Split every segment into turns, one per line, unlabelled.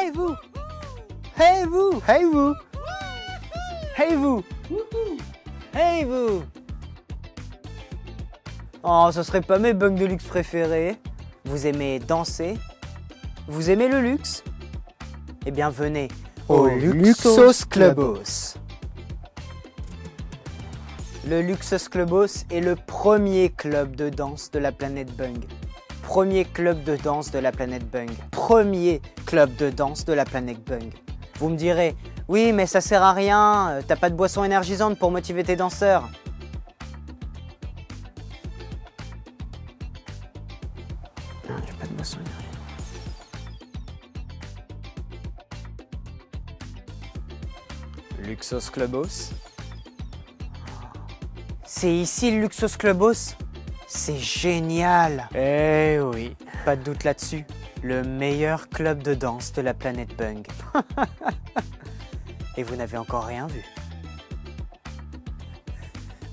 Hey vous! Hey vous! Hey vous! Hey vous! Hey vous! Oh, ce serait pas mes bugs de luxe préférés. Vous aimez danser? Vous aimez le luxe? Eh bien venez au Luxos Clubos. Le Luxos Clubos est le premier club de danse de la planète Bung. Premier club de danse de la planète Bung. Premier club de danse de la planète Bung. Vous me direz, oui mais ça sert à rien, t'as pas de boisson énergisante pour motiver tes danseurs. Non, j'ai pas de boisson énergisante. Luxos Clubos. C'est ici le Luxos Clubos? C'est génial! Eh oui, pas de doute là-dessus. Le meilleur club de danse de la planète Bung. Et vous n'avez encore rien vu.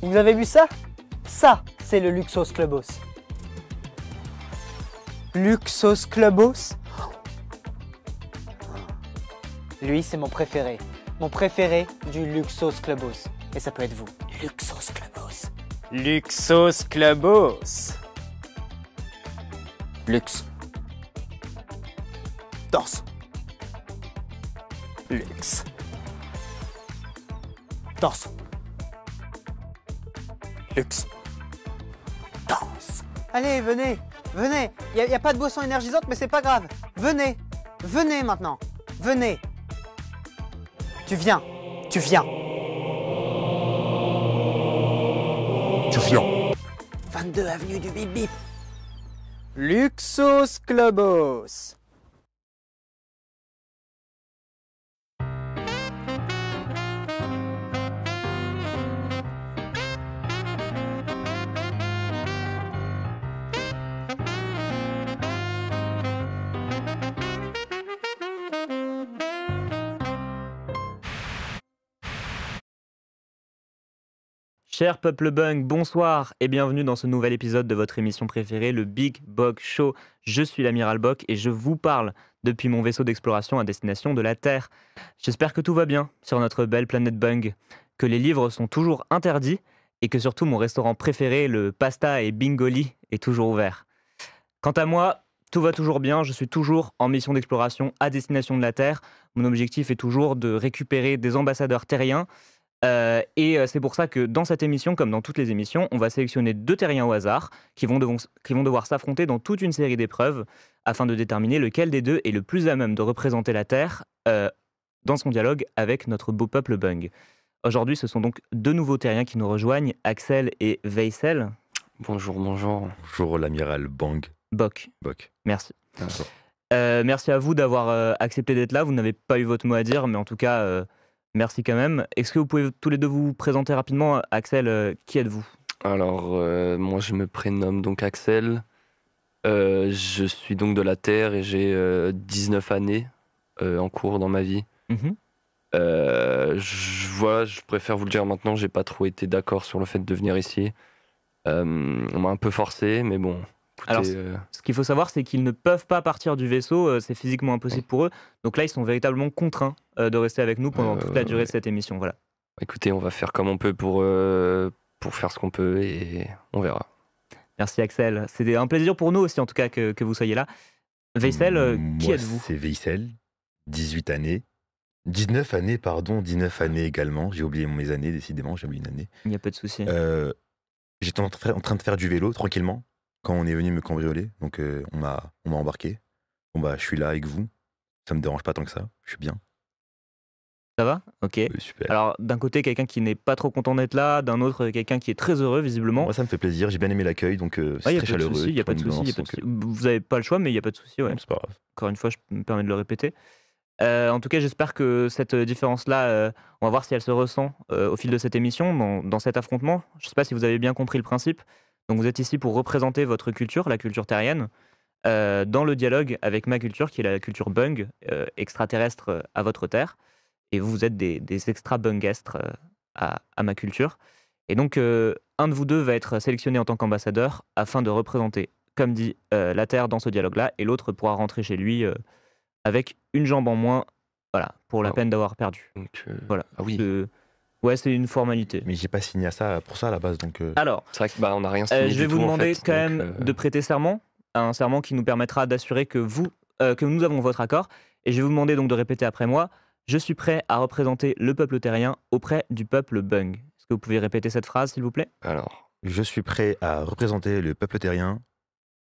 Vous avez vu ça? Ça, c'est le Luxos Clubos. Luxos Clubos? Lui, c'est mon préféré. Mon préféré du Luxos Clubos. Et ça peut être vous. Luxos Clubos. Luxos Clubos. Luxe. Danse. Luxe. Danse. Luxe. Danse. Allez, venez. Venez. Il n'y a pas de boisson énergisante, mais c'est pas grave. Venez. Venez maintenant. Venez. Tu viens. Tu viens. Tu viens. 22 avenue du Bip Bip. Luxos Clubos.
Cher peuple Bung, bonsoir et bienvenue dans ce nouvel épisode de votre émission préférée, le Big Bok Show. Je suis l'amiral Bok et je vous parle depuis mon vaisseau d'exploration à destination de la Terre. J'espère que tout va bien sur notre belle planète Bung, que les livres sont toujours interdits et que surtout mon restaurant préféré, le Pasta et Bingoli, est toujours ouvert. Quant à moi, tout va toujours bien, je suis toujours en mission d'exploration à destination de la Terre. Mon objectif est toujours de récupérer des ambassadeurs terriens. C'est pour ça que dans cette émission, comme dans toutes les émissions, on va sélectionner 2 terriens au hasard qui vont devoir s'affronter dans toute une série d'épreuves afin de déterminer lequel des deux est le plus à même de représenter la Terre dans son dialogue avec notre beau peuple Bung. Aujourd'hui, ce sont donc 2 nouveaux terriens qui nous rejoignent, Axel et Veysel.
Bonjour, bonjour.
Bonjour l'amiral Bok.
Bok. Merci.
Bonjour.
Merci à vous d'avoir accepté d'être là. Vous n'avez pas eu votre mot à dire, mais en tout cas... merci quand même. Est-ce que vous pouvez tous les deux vous présenter rapidement? Axel, qui êtes-vous?
Alors, moi je me prénomme donc Axel. Je suis donc de la Terre et j'ai 19 années en cours dans ma vie. Je préfère vous le dire maintenant, j'ai pas trop été d'accord sur le fait de venir ici. On m'a un peu forcé, mais bon. Écoutez,
alors, ce qu'il faut savoir, c'est qu'ils ne peuvent pas partir du vaisseau, c'est physiquement impossible pour eux. Donc là, ils sont véritablement contraints de rester avec nous pendant toute la durée de cette émission. Voilà.
Écoutez, on va faire comme on peut pour faire ce qu'on peut et on verra.
Merci Axel. C'était un plaisir pour nous aussi, en tout cas, que vous soyez là. Veysel, qui êtes-vous?
C'est Veysel, 18 années. 19 années, pardon, 19 années également. J'ai oublié mes années, décidément, j'ai oublié une année.
Il n'y a pas de souci.
J'étais en train de faire du vélo, tranquillement, quand on est venu me cambrioler. Donc on m'a embarqué. Bon bah, je suis là avec vous. Ça me dérange pas tant que ça, je suis bien.
Ça va? Ok.
Super.
Alors, d'un côté, quelqu'un qui n'est pas trop content d'être là, d'un autre, quelqu'un qui est très heureux, visiblement.
Moi, ça me fait plaisir, j'ai bien aimé l'accueil, donc c'est très chaleureux.
Il n'y a pas de souci. Vous n'avez pas le choix, mais il n'y a pas de souci. Ouais.
C'est pas grave.
Encore une fois, je me permets de le répéter. En tout cas, j'espère que cette différence-là, on va voir si elle se ressent au fil de cette émission, dans cet affrontement. Je ne sais pas si vous avez bien compris le principe. Donc, vous êtes ici pour représenter votre culture, la culture terrienne, dans le dialogue avec ma culture, qui est la culture Bung, extraterrestre à votre terre. Et vous êtes des extra-bungestres à ma culture. Et donc, un de vous deux va être sélectionné en tant qu'ambassadeur afin de représenter, comme dit, la Terre dans ce dialogue-là, et l'autre pourra rentrer chez lui avec une jambe en moins, voilà, pour la
Ah.
peine d'avoir perdu.
Donc,
Voilà.
Ah oui,
Ouais, c'est une formalité.
Mais j'ai pas signé à ça pour ça à la base, donc.
Alors,
c'est vrai que on n'a rien signé
je
du
vais vous
tout, en
demander
fait,
quand
donc,
même de prêter serment, un serment qui nous permettra d'assurer que nous avons votre accord. Et je vais vous demander donc de répéter après moi. Je suis prêt à représenter le peuple terrien auprès du peuple Bung. Est-ce que vous pouvez répéter cette phrase, s'il vous plaît?
Alors,
Je suis prêt à représenter le peuple terrien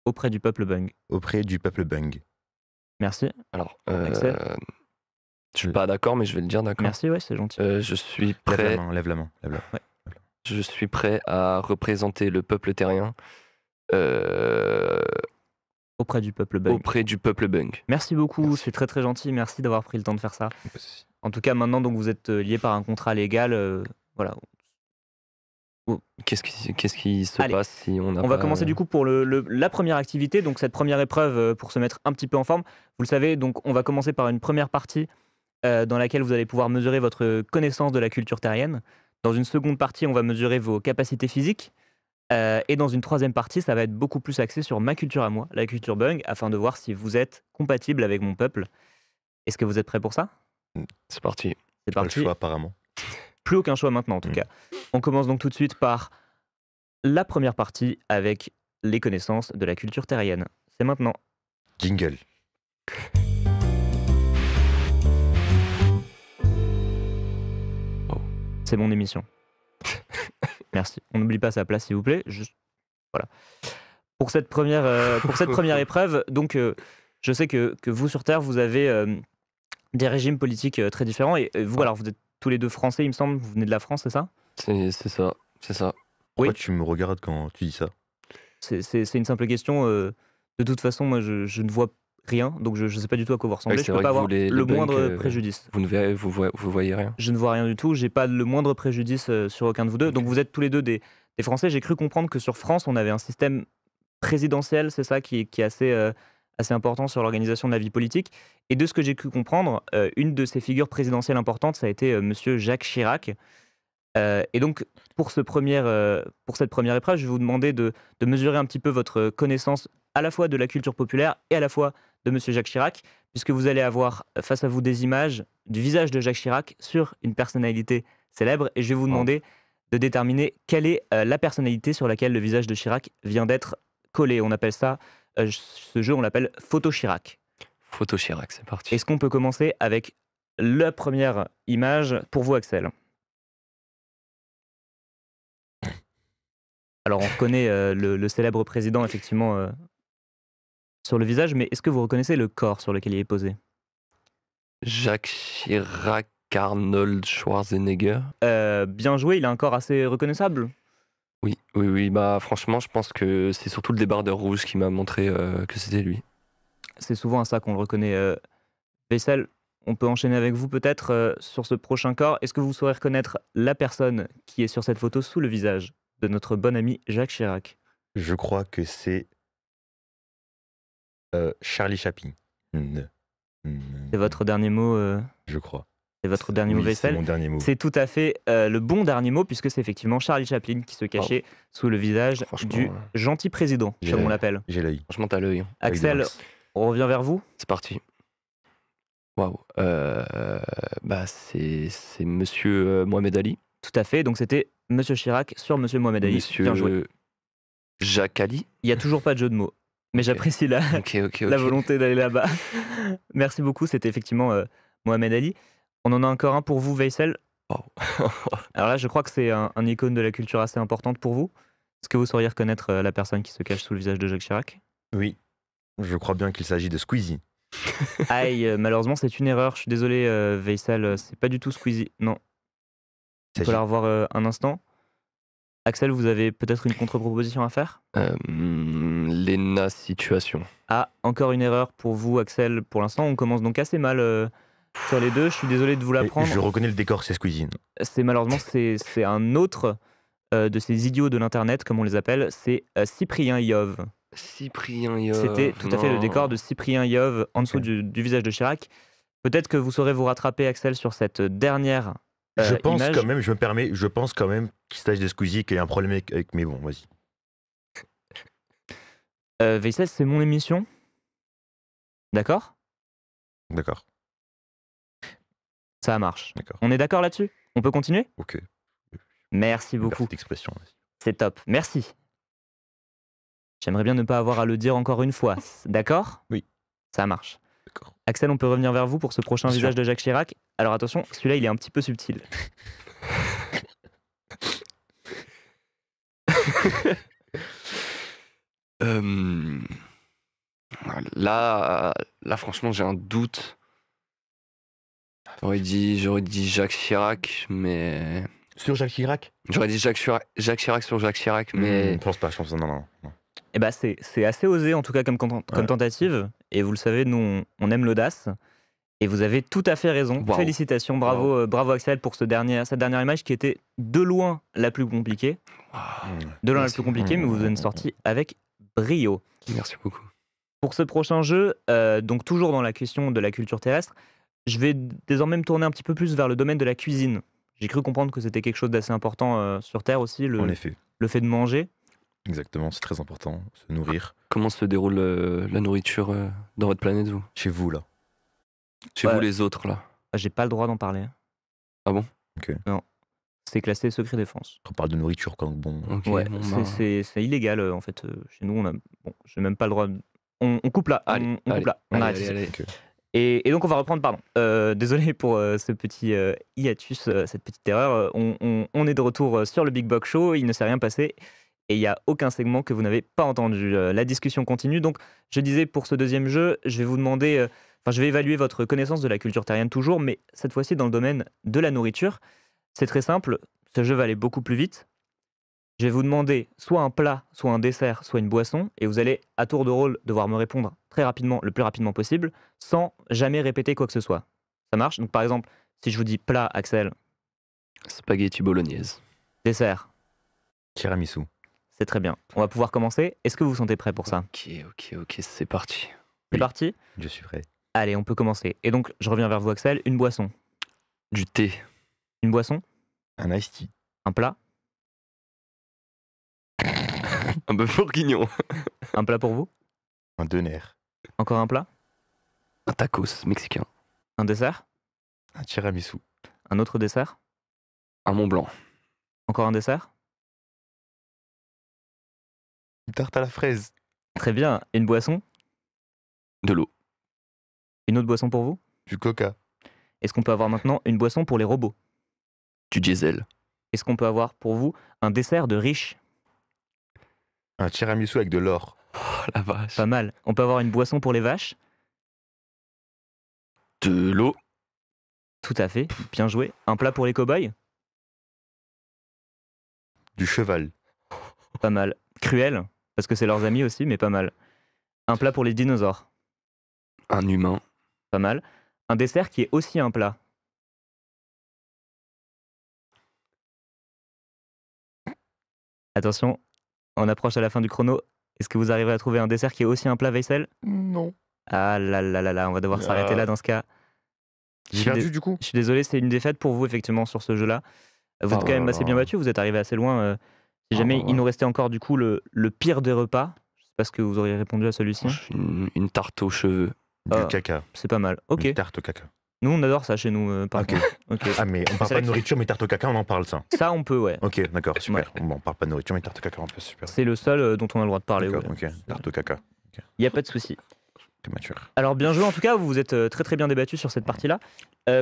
Auprès du peuple Bung.
auprès du peuple Bung.
Merci.
je suis pas d'accord, mais je vais le dire, d'accord.
Merci, ouais, c'est gentil.
Je suis
Lève la
prêt.
main, lève la main. Lève la main.
Je suis prêt à représenter le peuple terrien euh,
Auprès du peuple Bung.
auprès du peuple Bung.
Merci beaucoup,
Merci.
c'est très très gentil. Merci d'avoir pris le temps de faire ça. En tout cas, maintenant, donc, vous êtes lié par un contrat légal. Voilà.
Qu'est-ce qui se
Allez,
passe si on n'a
On va
pas-
commencer du coup pour la première activité, donc cette première épreuve pour se mettre un petit peu en forme. Vous le savez, donc on va commencer par une première partie dans laquelle vous allez pouvoir mesurer votre connaissance de la culture terrienne. Dans une seconde partie, on va mesurer vos capacités physiques. Et dans une troisième partie, ça va être beaucoup plus axé sur ma culture à moi, la culture Bung, afin de voir si vous êtes compatible avec mon peuple. Est-ce que vous êtes prêts pour ça?
C'est parti.
C'est
Pas le
parti.
choix apparemment.
Plus aucun choix maintenant en tout cas. On commence donc tout de suite par la première partie avec les connaissances de la culture terrienne. C'est maintenant.
Jingle.
C'est mon émission. Merci. On n'oublie pas sa place s'il vous plaît. Voilà. Pour cette première épreuve, donc je sais que vous sur Terre, vous avez des régimes politiques très différents. Et vous, alors vous êtes tous les deux français, il me semble. Vous venez de la France, c'est ça?
C'est ça.
Pourquoi
Oui.
tu me regardes quand tu dis ça?
C'est une simple question. De toute façon, moi, je ne vois rien, donc je ne sais pas du tout à quoi vous ressemblez.
Ouais,
je
c'est
ne peux
vrai
pas
que vous,
avoir
les
le
Bunks,
moindre préjudice.
Vous voyez rien.
Je ne vois rien du tout. J'ai pas le moindre préjudice sur aucun de vous deux. Donc vous êtes tous les deux des Français. J'ai cru comprendre que sur France, on avait un système présidentiel, c'est ça, qui est assez important sur l'organisation de la vie politique. Et de ce que j'ai pu comprendre, une de ces figures présidentielles importantes, ça a été Monsieur Jacques Chirac. Et donc, pour cette première épreuve, je vais vous demander de mesurer un petit peu votre connaissance à la fois de la culture populaire et à la fois de Monsieur Jacques Chirac, puisque vous allez avoir face à vous des images du visage de Jacques Chirac sur une personnalité célèbre. Et je vais vous demander de déterminer quelle est la personnalité sur laquelle le visage de Chirac vient d'être collé. On appelle ça, ce jeu, on l'appelle Photo Chirac.
Photo Chirac, c'est parti.
Est-ce qu'on peut commencer avec la première image pour vous, Axel? Alors, on reconnaît le célèbre président, effectivement, sur le visage, mais est-ce que vous reconnaissez le corps sur lequel il est posé?
Jacques Chirac, Arnold Schwarzenegger.
Bien joué, il a un corps assez reconnaissable.
Oui. Bah, franchement, je pense que c'est surtout le débardeur rouge qui m'a montré que c'était lui.
C'est souvent à ça qu'on le reconnaît. Veysel, on peut enchaîner avec vous peut-être sur ce prochain corps. Est-ce que vous saurez reconnaître la personne qui est sur cette photo sous le visage de notre bon ami Jacques Chirac?
Je crois que c'est Charlie Chaplin.
C'est votre dernier mot,
Je crois.
c'est votre dernier mot,
Oui, c'est
Veysel?
mon dernier mot.
C'est tout à fait le bon dernier mot, puisque c'est effectivement Charlie Chaplin qui se cachait sous le visage
Franchement,
du gentil président,
j'ai
comme on
l'œil.
l'appelle.
J'ai l'œil.
Franchement, t'as l'œil.
Avec des
Axel,
max.
on revient vers vous.
C'est parti. Waouh. Bah, c'est Monsieur Mohamed Ali.
Tout à fait, donc c'était Monsieur Chirac sur Monsieur Mohamed Ali. Bien joué.
Monsieur Jacques Ali.
Il n'y a toujours pas de jeu de mots, mais j'apprécie la
Ok.
volonté d'aller là-bas. Merci beaucoup, c'était effectivement Mohamed Ali. On en a encore un pour vous, Veysel.
Wow.
Alors là, je crois que c'est un icône de la culture assez importante pour vous. Est-ce que vous sauriez reconnaître la personne qui se cache sous le visage de Jacques Chirac?
Oui. Je crois bien qu'il s'agit de Squeezie.
Aïe, malheureusement, c'est une erreur. Je suis désolé, Veysel, c'est pas du tout Squeezie. Non. On peut la revoir un instant. Axel, vous avez peut-être une contre-proposition à faire?
Lena Situation.
Ah, encore une erreur pour vous, Axel. Pour l'instant, on commence donc assez mal sur les deux. Je suis désolé de vous l'apprendre.
Je reconnais le décor, c'est Squeezie.
Malheureusement, c'est un autre de ces idiots de l'internet, comme on les appelle. C'est Cyprien Yov.
Cyprien Yov.
C'était tout à fait le décor de Cyprien Yov en dessous du visage de Chirac. Peut-être que vous saurez vous rattraper, Axel, sur cette dernière
Je pense
image.
quand même, je pense quand même qu'il s'agit de Squeezie, qu'il y a un problème avec. Mais bon, vas-y.
Veysel, c'est mon émission. D'accord?
D'accord,
Ça marche.
d'accord.
On est d'accord là-dessus? On peut continuer?
Ok.
Merci beaucoup.
Cette expression.
C'est top. Merci. J'aimerais bien ne pas avoir à le dire encore une fois. D'accord?
Oui.
Ça marche.
D'accord.
Axel, on peut revenir vers vous pour ce prochain
Bien
visage
sûr.
de Jacques Chirac. Alors attention, celui-là, il est un petit peu subtil.
Euh, là, franchement, j'ai un doute. J'aurais dit Jacques Chirac, mais
Sur Jacques Chirac?
j'aurais dit Jacques Chirac sur Jacques Chirac, mais
Je pense pas, non.
Eh ben, c'est assez osé, en tout cas, comme
Ouais.
tentative. Et vous le savez, nous, on aime l'audace. Et vous avez tout à fait raison.
Waouh.
Félicitations, bravo, bravo Axel pour cette dernière image qui était de loin la plus compliquée. De loin la
Merci.
plus compliquée, mais vous en êtes sorti avec brio.
Merci beaucoup.
Pour ce prochain jeu, donc toujours dans la question de la culture terrestre, je vais désormais me tourner un petit peu plus vers le domaine de la cuisine. J'ai cru comprendre que c'était quelque chose d'assez important sur Terre aussi,
En effet,
le fait de manger.
exactement, c'est très important, se nourrir.
Comment se déroule la nourriture dans votre planète, vous?
Chez vous, là.
Chez
Ouais.
vous, les autres, là?
J'ai pas le droit d'en parler.
Ah bon?
Ok.
Non. C'est classé secret défense.
On parle de nourriture quand bon.
Ok,
Ouais,
bon, bah,
c'est illégal en fait. Chez nous, on a. Bon, j'ai même pas le droit. On coupe là.
Allez,
on coupe là. On arrête ici.
allez.
Ok.
Et donc on va reprendre, pardon. Désolé pour ce petit hiatus, cette petite erreur. On est de retour sur le Big Box Show, il ne s'est rien passé et il n'y a aucun segment que vous n'avez pas entendu. La discussion continue. Donc je disais pour ce deuxième jeu, je vais vous demander, je vais évaluer votre connaissance de la culture terrienne toujours, mais cette fois-ci dans le domaine de la nourriture. C'est très simple, ce jeu va aller beaucoup plus vite. Je vais vous demander soit un plat, soit un dessert, soit une boisson, et vous allez à tour de rôle devoir me répondre très rapidement, le plus rapidement possible, sans jamais répéter quoi que ce soit. Ça marche? Donc par exemple, si je vous dis plat, Axel,
Spaghetti bolognaise.
dessert,
Tiramisu.
c'est très bien. On va pouvoir commencer. Est-ce que vous vous sentez prêt pour ça?
Ok, c'est parti.
C'est
Oui.
parti?
Je suis prêt.
Allez, on peut commencer. Et donc, je reviens vers vous, Axel. Une boisson.
Du thé.
Une boisson?
Un iced tea.
Un plat?
Un bœuf bourguignon.
Un plat pour vous?
Un doner.
Encore un plat?
Un tacos mexicain.
Un dessert?
Un tiramisu.
Un autre dessert?
Un Mont Blanc.
Encore un dessert?
Une tarte à la fraise.
Très bien. Une boisson?
De l'eau.
Une autre boisson pour vous?
Du coca.
Est-ce qu'on peut avoir maintenant une boisson pour les robots?
Du diesel.
Est-ce qu'on peut avoir pour vous un dessert de riche?
Un tiramisu avec de l'or.
Oh la vache.
Pas mal. On peut avoir une boisson pour les vaches?
De l'eau.
Tout à fait. Bien joué. Un plat pour les cow-boys?
Du cheval.
Pas mal. Cruel, parce que c'est leurs amis aussi, mais pas mal. Un plat pour les dinosaures?
Un humain.
Pas mal. Un dessert qui est aussi un plat? Attention, on approche à la fin du chrono. Est-ce que vous arriverez à trouver un dessert qui est aussi un plat, Veysel?
Non.
Ah là là là là, on va devoir s'arrêter là dans ce cas.
J'ai perdu du coup.
Je suis désolé, c'est une défaite pour vous effectivement sur ce jeu-là. Vous êtes
Oh
quand même
là
assez
là.
bien battu, vous êtes arrivé assez loin. Si
Oh
jamais
là là.
il nous restait encore du coup le pire des repas, je sais pas ce que vous auriez répondu à celui-ci.
Une tarte aux cheveux.
Du
Ah.
caca.
C'est pas mal. Ok.
Une tarte au caca.
Nous on adore ça chez nous par
Ok.
contre. Ok.
Ah, mais on
C'est
parle
vrai
pas de
que-
nourriture, mais tarte au caca, on en parle ça.
Ça on peut, ouais.
Ok, d'accord, super.
Ouais.
Bon, on parle pas de nourriture, mais tarte au caca, en plus, super.
C'est le seul dont on a le droit de parler.
D'accord,
ouais.
ok. Tarte au caca.
Il n'y a pas de souci.
T'es mature.
Alors bien joué en tout cas, vous vous êtes très très bien débattu sur cette partie-là.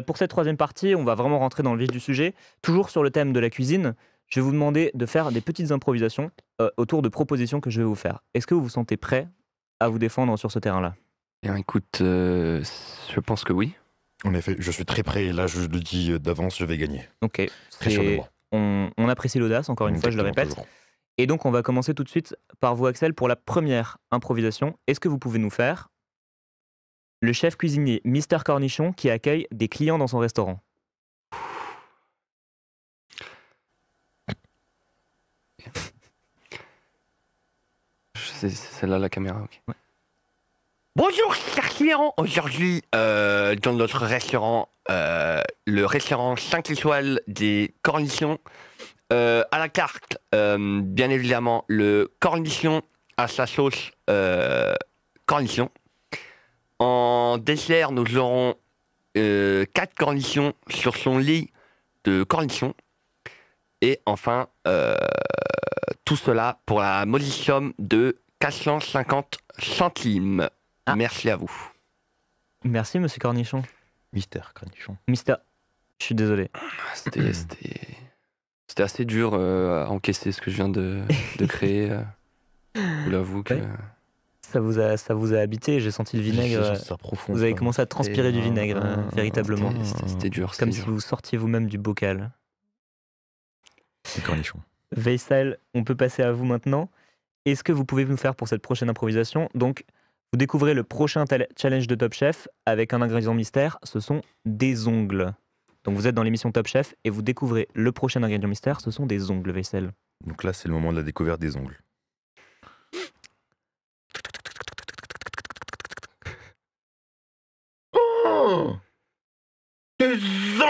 Pour cette troisième partie, on va vraiment rentrer dans le vif du sujet. Toujours sur le thème de la cuisine, je vais vous demander de faire des petites improvisations autour de propositions que je vais vous faire. Est-ce que vous vous sentez prêt à vous défendre sur ce terrain-là?
Bien, écoute, je pense que oui.
En effet, je suis très prêt. Là, je le dis d'avance, je vais gagner.
Ok.
Très sûr de moi.
On apprécie l'audace, encore une fois, je le
Exactement,
répète.
toujours.
Et donc on va commencer tout de suite par vous Axel pour la première improvisation. Est-ce que vous pouvez nous faire le chef cuisinier Mister Cornichon qui accueille des clients dans son restaurant?
C'est celle-là la caméra, ok.
Ouais.
Bonjour, chers clients. Aujourd'hui, dans notre restaurant, le restaurant 5 étoiles des cornichons, à la carte, bien évidemment, le cornichon à sa sauce cornichon. En dessert, nous aurons 4 cornichons sur son lit de cornichons. Et enfin, tout cela pour la modique somme de 450 centimes.
Ah.
Merci à vous.
Merci, monsieur Cornichon.
Mystère, Cornichon.
Mister, je suis désolé.
C'était assez dur à encaisser ce que je viens de créer. Je vous l'avoue que...
Ouais. Ça vous a habité, j'ai senti le vinaigre. Vous avez commencé à transpirer du vinaigre, véritablement.
C'était dur.
Comme
c'était
si
dur.
vous sortiez vous-même du bocal.
C'est Cornichon.
Veysel, on peut passer à vous maintenant. Est-ce que vous pouvez nous faire pour cette prochaine improvisation? Donc, vous découvrez le prochain challenge de Top Chef avec un ingrédient mystère, ce sont des ongles. Donc vous êtes dans l'émission Top Chef et vous découvrez le prochain ingrédient mystère, ce sont des ongles, Veysel.
Donc là, c'est le moment de la découverte des ongles. Oh, des ongles!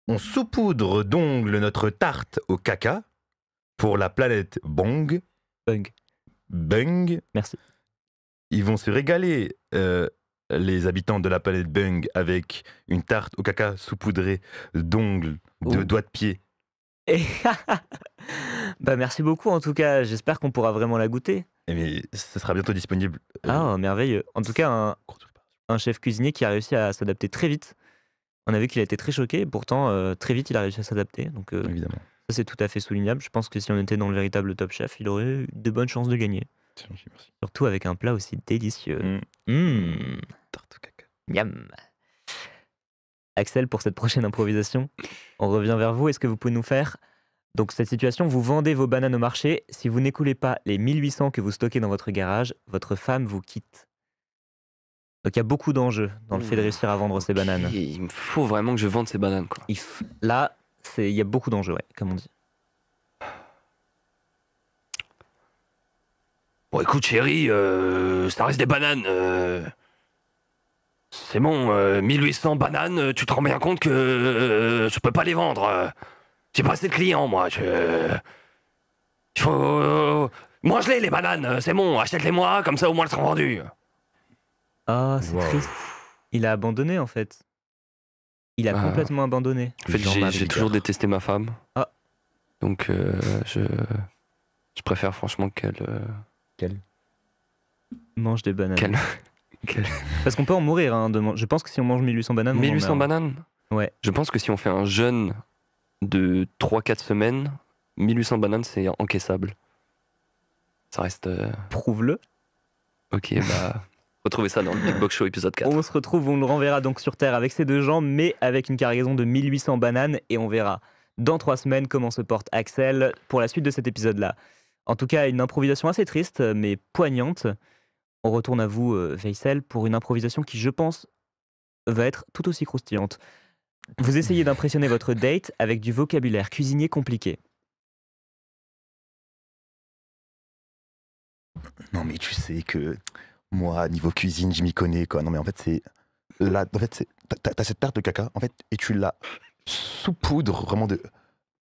On saupoudre d'ongles notre tarte au caca pour la planète Bong. Bung.
Merci.
Ils vont se régaler, les habitants de la planète Bung, avec une tarte au caca saupoudrée d'ongles, de
Ouh.
doigts de pied.
Et bah merci beaucoup en tout cas, j'espère qu'on pourra vraiment la goûter.
Mais ce sera bientôt disponible.
Ah, merveilleux. En tout cas, un chef cuisinier qui a réussi à s'adapter très vite. On a vu qu'il a été très choqué, et pourtant très vite il a réussi à s'adapter. Donc
Évidemment.
ça c'est tout à fait soulignable. Je pense que si on était dans le véritable Top Chef, il aurait eu de bonnes chances de gagner.
Merci.
Surtout avec un plat aussi délicieux.
Tarte au caca.
Miam. Axel, pour cette prochaine improvisation, on revient vers vous. Est-ce que vous pouvez nous faire donc cette situation, vous vendez vos bananes au marché. Si vous n'écoulez pas les 1800 que vous stockez dans votre garage, votre femme vous quitte. Donc il y a beaucoup d'enjeux dans le fait de réussir à vendre ces bananes.
Il me faut vraiment que je vende ces bananes, quoi.
Là, il y a beaucoup d'enjeux, ouais, comme on dit.
Bon, écoute, chérie, ça reste des bananes. C'est bon, 1800 bananes, tu te rends bien compte que je peux pas les vendre. J'ai pas assez de clients, moi. Il faut... mange-les, les bananes, c'est bon, achète-les-moi, comme ça au moins elles seront vendues.
Ah, c'est triste. Il a abandonné, en fait. Il a complètement abandonné.
En fait, j'ai toujours détesté ma femme.
Ah.
Donc, je préfère franchement qu'elle...
mange des bananes. Parce qu'on peut en mourir. Hein, je pense que si on mange 1800 bananes,
1800 bananes?
Ouais.
Je pense que si on fait un jeûne de 3-4 semaines, 1800 bananes, c'est encaissable. Ça reste...
Prouve-le.
Ok, bah... Retrouvez ça dans le Big Box Show épisode 4.
On se retrouve, on le renverra donc sur Terre avec ces deux gens, mais avec une cargaison de 1800 bananes, et on verra dans 3 semaines comment se porte Axel pour la suite de cet épisode-là. En tout cas, une improvisation assez triste, mais poignante. On retourne à vous, Veysel, pour une improvisation qui, je pense, va être tout aussi croustillante. Vous essayez d'impressionner votre date avec du vocabulaire cuisinier compliqué.
Non mais tu sais que moi, niveau cuisine, je m'y connais, quoi. Non mais en fait, c'est... Là, en fait, t'as cette tarte de caca, en fait, et tu la saupoudres vraiment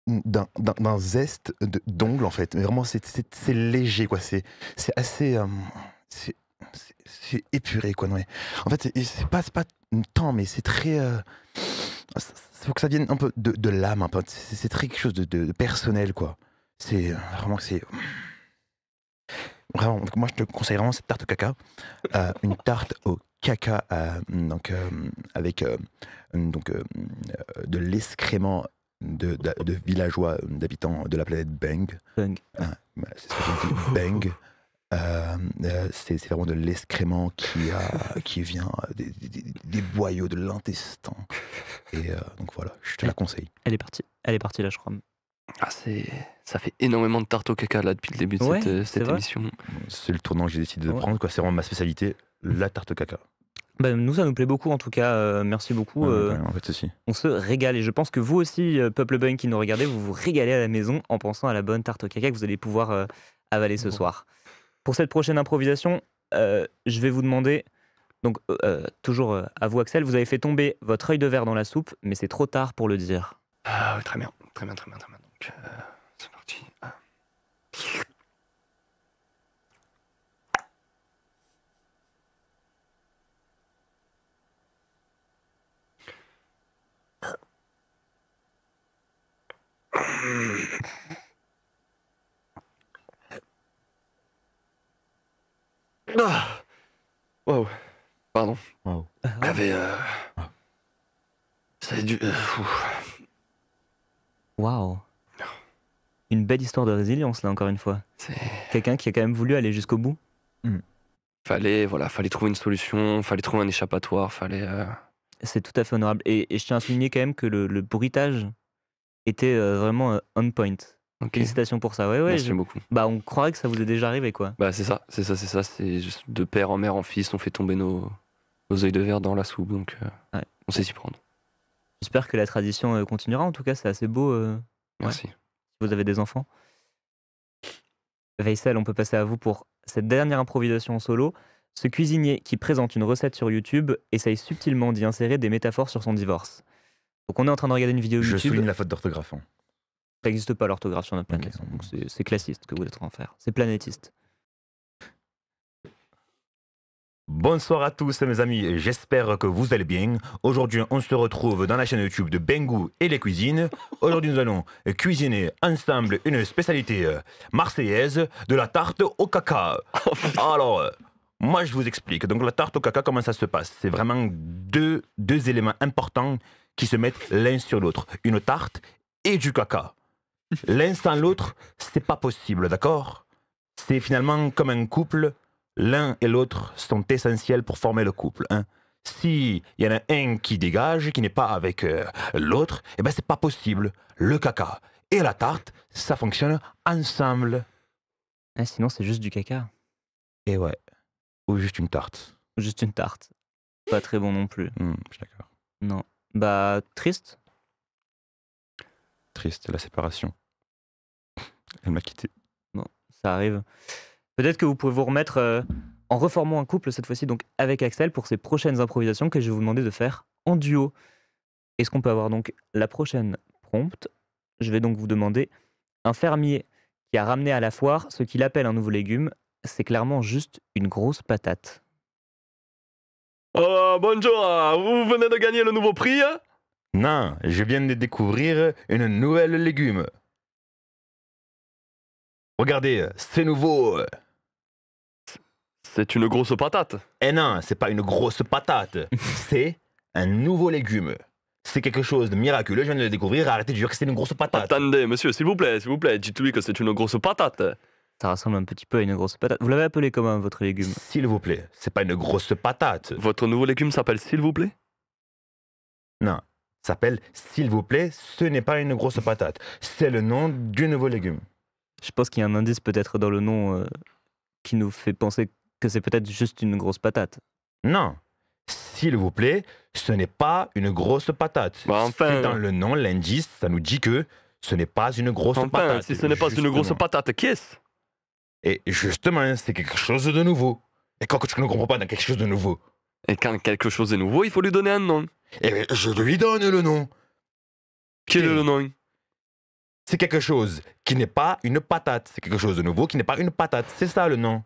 d'un zeste d'ongle, en fait. Mais vraiment, c'est léger, quoi. C'est assez... c'est épuré, quoi. Non, mais, en fait, c'est pas tant, mais c'est très... Il faut que ça vienne un peu de l'âme, un peu. C'est très quelque chose de personnel, quoi. C'est vraiment... Vraiment, donc moi je te conseille vraiment cette tarte au caca. Une tarte au caca donc, avec de l'escrément de villageois, d'habitants de la planète Bung. C'est ce que je dis, Bung. C'est vraiment de l'excrément qui vient des boyaux de l'intestin. Et donc voilà, je te la conseille.
Elle est partie là, je crois.
Ah, ça fait énormément de tarte au caca là depuis le début de cette émission.
C'est le tournant que j'ai décidé de prendre, quoi. C'est vraiment ma spécialité, la tarte au caca.
Bah, nous, ça nous plaît beaucoup en tout cas. Merci beaucoup.
En fait, ceci.
On se régale et je pense que vous aussi, Peuple Bung qui nous regardez, vous vous régalez à la maison en pensant à la bonne tarte au caca que vous allez pouvoir avaler ce soir. Pour cette prochaine improvisation, je vais vous demander, donc toujours à vous Axel, vous avez fait tomber votre œil de verre dans la soupe, mais c'est trop tard pour le dire.
Ah oui, très bien. Donc, c'est parti. Ah. Wow. Pardon.
Wow.
J'avais. C'est du.
Waouh. Une belle histoire de résilience, là, encore une fois. Quelqu'un qui a quand même voulu aller jusqu'au bout.
Fallait trouver une solution, fallait trouver un échappatoire,
C'est tout à fait honorable. Et je tiens à souligner quand même que le bruitage était vraiment on point.
Ok.
Félicitations pour ça. Ouais,
Merci beaucoup.
Bah, on croirait que ça vous est déjà arrivé, quoi.
Bah c'est ça. C'est juste de père en mère en fils, on fait tomber nos œils de verre dans la soupe, donc
Ouais.
on sait s'y prendre.
J'espère que la tradition continuera. En tout cas, c'est assez beau.
Merci.
Si vous avez des enfants. Veysel, on peut passer à vous pour cette dernière improvisation en solo. Ce cuisinier qui présente une recette sur YouTube essaye subtilement d'y insérer des métaphores sur son divorce. Donc on est en train de regarder une vidéo
Je
YouTube.
souligne la faute d'orthographe. Hein.
Ça n'existe pas l'orthographe sur notre planète.
Ok.
Donc c'est classiste que vous êtes en train de faire. C'est planétiste.
Bonsoir à tous mes amis, j'espère que vous allez bien. Aujourd'hui on se retrouve dans la chaîne YouTube de Bengou et les cuisines. Aujourd'hui nous allons cuisiner ensemble une spécialité marseillaise, de la tarte au caca. Alors, moi je vous explique. Donc la tarte au caca, comment ça se passe? C'est vraiment deux éléments importants qui se mettent l'un sur l'autre. Une tarte et du caca. L'un sans l'autre, c'est pas possible, d'accord? C'est finalement comme un couple. L'un et l'autre sont essentiels pour former le couple. Hein. S'il y en a un qui dégage, qui n'est pas avec l'autre, eh ben c'est pas possible. Le caca et la tarte, ça fonctionne ensemble.
Ah, sinon, c'est juste du caca.
Et ouais. Ou juste une tarte.
Juste une tarte. Pas très bon non plus.
Je suis d'accord.
Non. Bah, triste.
Triste, la séparation. Elle m'a quitté.
Bon, ça arrive. Peut-être que vous pouvez vous remettre en reformant un couple cette fois-ci, donc avec Axel, pour ces prochaines improvisations que je vais vous demander de faire en duo. Est-ce qu'on peut avoir donc la prochaine prompte? Je vais donc vous demander un fermier qui a ramené à la foire ce qu'il appelle un nouveau légume. C'est clairement juste une grosse patate.
Oh, bonjour, vous venez de gagner le nouveau prix?
Non, je viens de découvrir une nouvelle légume. Regardez, c'est nouveau.
C'est une grosse patate.
Eh non, c'est pas une grosse patate. C'est un nouveau légume. C'est quelque chose de miraculeux, je viens de le découvrir. Arrêtez de dire que c'est une grosse patate.
Attendez, monsieur, s'il vous plaît, dites-lui que c'est une grosse patate.
Ça ressemble un petit peu à une grosse patate. Vous l'avez appelé comment, votre légume?
S'il vous plaît, c'est pas une grosse patate.
Votre nouveau légume s'appelle s'il vous plaît?
Non, ça s'appelle s'il vous plaît, ce n'est pas une grosse patate. C'est le nom du nouveau légume.
Je pense qu'il y a un indice peut-être dans le nom qui nous fait penser que c'est peut-être juste une grosse patate.
Non, s'il vous plaît, ce n'est pas une grosse patate.
Bah enfin.
C'est dans le nom, l'indice, ça nous dit que ce n'est pas une grosse patate.
Si ce n'est pas une grosse patate, qu'est-ce?
Et justement, c'est quelque chose de nouveau. Et quand tu ne comprends pas dans quelque chose de nouveau,
Et quand quelque chose est nouveau, il faut lui donner un nom.
eh bien, je lui donne le nom.
Quel est le nom?
C'est quelque chose qui n'est pas une patate. C'est quelque chose de nouveau qui n'est pas une patate. C'est ça le nom.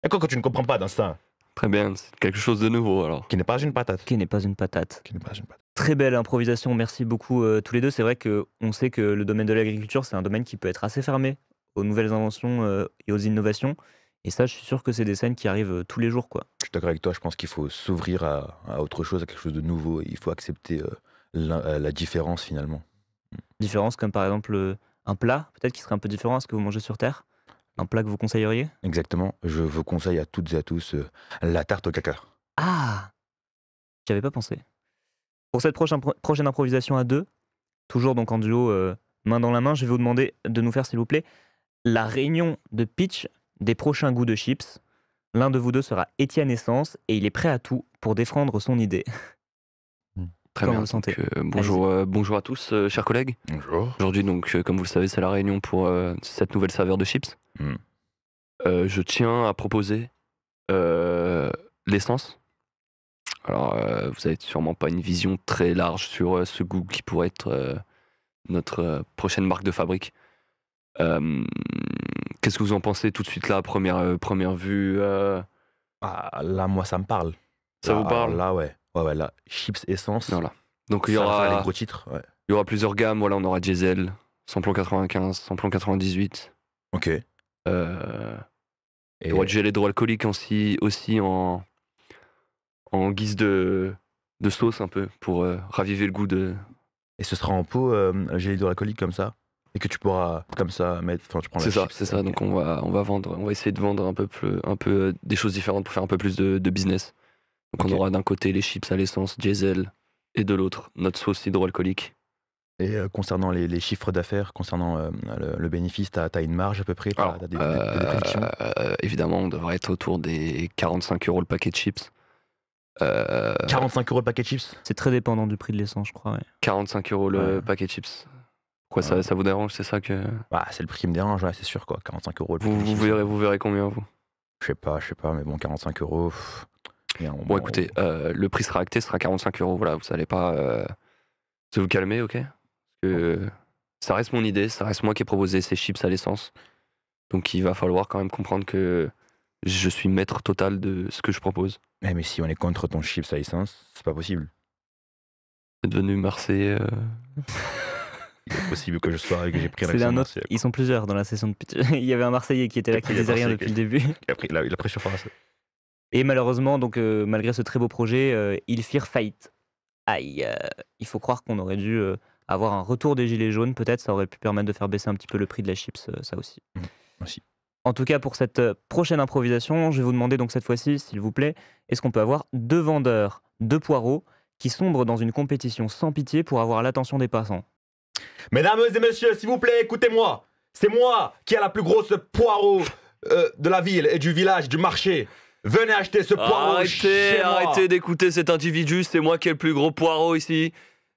Et quand tu ne comprends pas dans ça,
Très bien, c'est quelque chose de nouveau alors.
qui n'est pas une patate.
Qui n'est pas une patate.
Qui n'est pas une patate.
Très belle improvisation, merci beaucoup tous les deux. C'est vrai qu'on sait que le domaine de l'agriculture, c'est un domaine qui peut être assez fermé aux nouvelles inventions et aux innovations. Et ça, je suis sûr que c'est des scènes qui arrivent tous les jours, quoi.
Je suis d'accord avec toi, je pense qu'il faut s'ouvrir à autre chose, à quelque chose de nouveau. Il faut accepter la différence finalement.
Différence comme par exemple un plat, peut-être qui serait un peu différent à ce que vous mangez sur Terre. Un plat que vous conseilleriez?
Exactement, je vous conseille à toutes et à tous la tarte au caca.
Ah! J'y avais pas pensé. Pour cette prochaine improvisation à deux, toujours donc en duo, main dans la main, je vais vous demander de nous faire, s'il vous plaît, la réunion de pitch des prochains goûts de chips. L'un de vous deux sera Étienne Essence et il est prêt à tout pour défendre son idée.
Très
Comment
bien.
vous le sentez?
Bonjour à tous, chers collègues.
Bonjour.
Aujourd'hui, donc, comme vous le savez, c'est la réunion pour cette nouvelle saveur de chips.
Mm.
Je tiens à proposer l'essence. Alors, vous n'avez sûrement pas une vision très large sur ce goût qui pourrait être notre prochaine marque de fabrique. Qu'est-ce que vous en pensez tout de suite là, première vue
Ah, là, moi, ça me parle.
Ça
Là,
vous parle?
Là, ouais. Ouais, là, chips essence.
Voilà. Donc il y
Ça va faire les
aura,
gros titres. Ouais.
il y aura plusieurs gammes. Voilà, on aura diesel, samplon 95, samplon 98.
Ok. Et
Et gel hydroalcoolique aussi en guise de sauce un peu pour raviver le goût de.
et ce sera en pot, gel hydroalcoolique comme ça, et que tu pourras comme ça mettre. Enfin, tu prends la
C'est ça,
chips,
c'est ça.
ok.
Donc on va essayer de vendre un peu des choses différentes pour faire un peu plus de business. Donc
Ok.
on aura d'un côté les chips à l'essence diesel et de l'autre notre sauce hydroalcoolique.
Et concernant les chiffres d'affaires, concernant le bénéfice, t'as une marge à peu près,
Alors,
t'as des prédictions.
évidemment, on devrait être autour des 45 € le paquet de chips.
45 € le paquet de chips.
C'est très dépendant du prix de l'essence, je crois. Ouais.
45 € le
Ouais.
paquet de chips. Pourquoi
Ouais.
ça vous dérange? C'est ça que.
Bah, c'est le prix qui me dérange, ouais, c'est sûr quoi. 45 € le paquet de
Vous
chips.
verrez combien vous?
Je sais pas, mais bon, 45 €.
Bon, écoutez, le prix sera acté, sera 45 €. Voilà, vous allez pas vous calmer, ok? Parce que ça reste mon idée, ça reste moi qui ai proposé ces chips à l'essence. Donc il va falloir quand même comprendre que je suis maître total de ce que je propose.
Mais si on est contre ton chips à licence, c'est pas possible.
C'est devenu Marseillais.
Il est possible que je sois et que j'ai pris un
C'est
accent
un autre.
marseillais,
Ils sont plusieurs dans la session de pitch. Il y avait un Marseillais qui était là, qui
Il y a
disait rien
Marseillais
depuis le début.
Il a pris sur France.
Et malheureusement, donc malgré ce très beau projet, ils firent faillite. Aïe, il faut croire qu'on aurait dû avoir un retour des gilets jaunes. Peut-être ça aurait pu permettre de faire baisser un petit peu le prix de la chips, ça aussi.
Aussi.
En tout cas, pour cette prochaine improvisation, je vais vous demander donc cette fois-ci, s'il vous plaît, est-ce qu'on peut avoir 2 vendeurs de poireaux qui sombrent dans une compétition sans pitié pour avoir l'attention des passants?
Mesdames et messieurs, s'il vous plaît, écoutez-moi. C'est moi qui a la plus grosse poireau de la ville et du village, du marché. Venez acheter ce poireau chez moi.
Arrêtez d'écouter cet individu, c'est moi qui ai le plus gros poireau ici.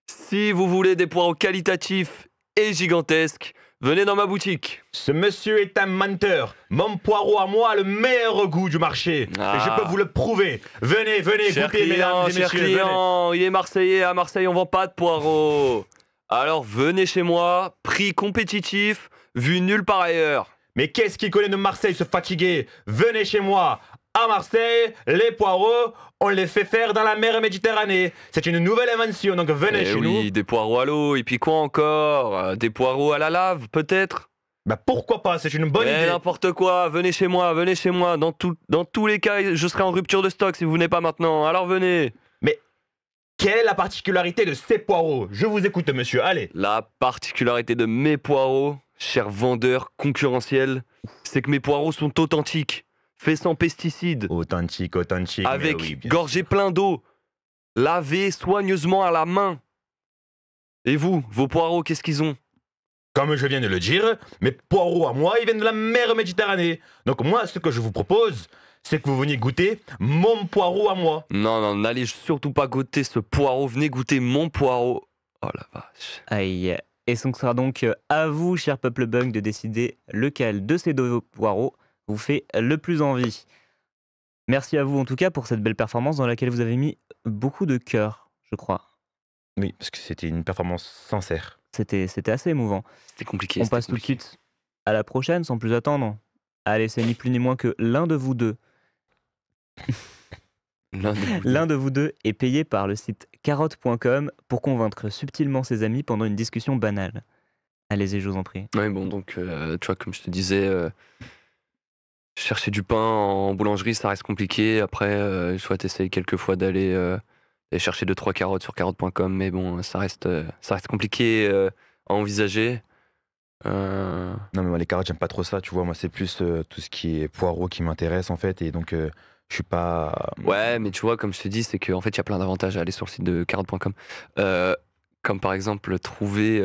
Si vous voulez des poireaux qualitatifs et gigantesques, venez dans ma boutique.
Ce monsieur est un menteur. Mon poireau à moi a le meilleur goût du marché.
Ah.
Et je peux vous le prouver. Venez,
Cher
goûtez, mesdames et
cher
messieurs. venez.
client, il est marseillais, à Marseille on vend pas de poireaux. Alors venez chez moi, prix compétitif, vu nulle part ailleurs.
Mais qu'est-ce qu'il connaît de Marseille, ce fatigué? Venez chez moi. À Marseille, les poireaux, on les fait faire dans la mer Méditerranée. C'est une nouvelle invention, donc venez
Eh
chez
oui,
nous.
des poireaux à l'eau, et puis quoi encore? Des poireaux à la lave, peut-être?
Bah pourquoi pas, c'est une bonne
Mais
idée.
n'importe quoi, venez chez moi, venez chez moi. Dans tous les cas, je serai en rupture de stock si vous venez pas maintenant. Alors venez.
Quelle est la particularité de ces poireaux? Je vous écoute, monsieur, allez.
La particularité de mes poireaux, cher vendeur concurrentiel, c'est que mes poireaux sont authentiques, faits sans pesticides,
Authentique,
avec
mais oui, bien
gorgés plein d'eau, lavés soigneusement à la main. Et vous, vos poireaux, qu'est-ce qu'ils ont?
Comme je viens de le dire, mes poireaux à moi, ils viennent de la mer Méditerranée. Donc moi, ce que je vous propose, c'est que vous veniez goûter mon poireau à moi.
Non, n'allez surtout pas goûter ce poireau, venez goûter mon poireau. Oh la vache.
Aïe. Et ce sera donc à vous, cher peuple bug, de décider lequel de ces 2 poireaux vous fait le plus envie. Merci à vous en tout cas pour cette belle performance dans laquelle vous avez mis beaucoup de cœur, je crois.
Oui, parce que c'était une performance sincère.
C'était assez émouvant.
C'était compliqué.
On
c'était
passe tout de
compliqué.
suite à la prochaine sans plus attendre. Allez, c'est ni plus ni moins que l'un de vous deux. L'un de vous deux est payé par le site carotte.com pour convaincre subtilement ses amis pendant une discussion banale. Allez-y, je vous en prie.
Ouais, bon, donc, tu vois, comme je te disais, chercher du pain en boulangerie, ça reste compliqué. Après, je souhaite essayer quelques fois d'aller chercher 2-3 carottes sur carotte.com, mais bon, ça reste compliqué à envisager.
Non, mais moi, les carottes, j'aime pas trop ça, tu vois. Moi, c'est plus tout ce qui est poireau qui m'intéresse, en fait. Et donc, je suis pas.
Ouais, mais tu vois, comme je te dis, c'est qu'en fait, il y a plein d'avantages à aller sur le site de carotte.com. Comme par exemple, trouver.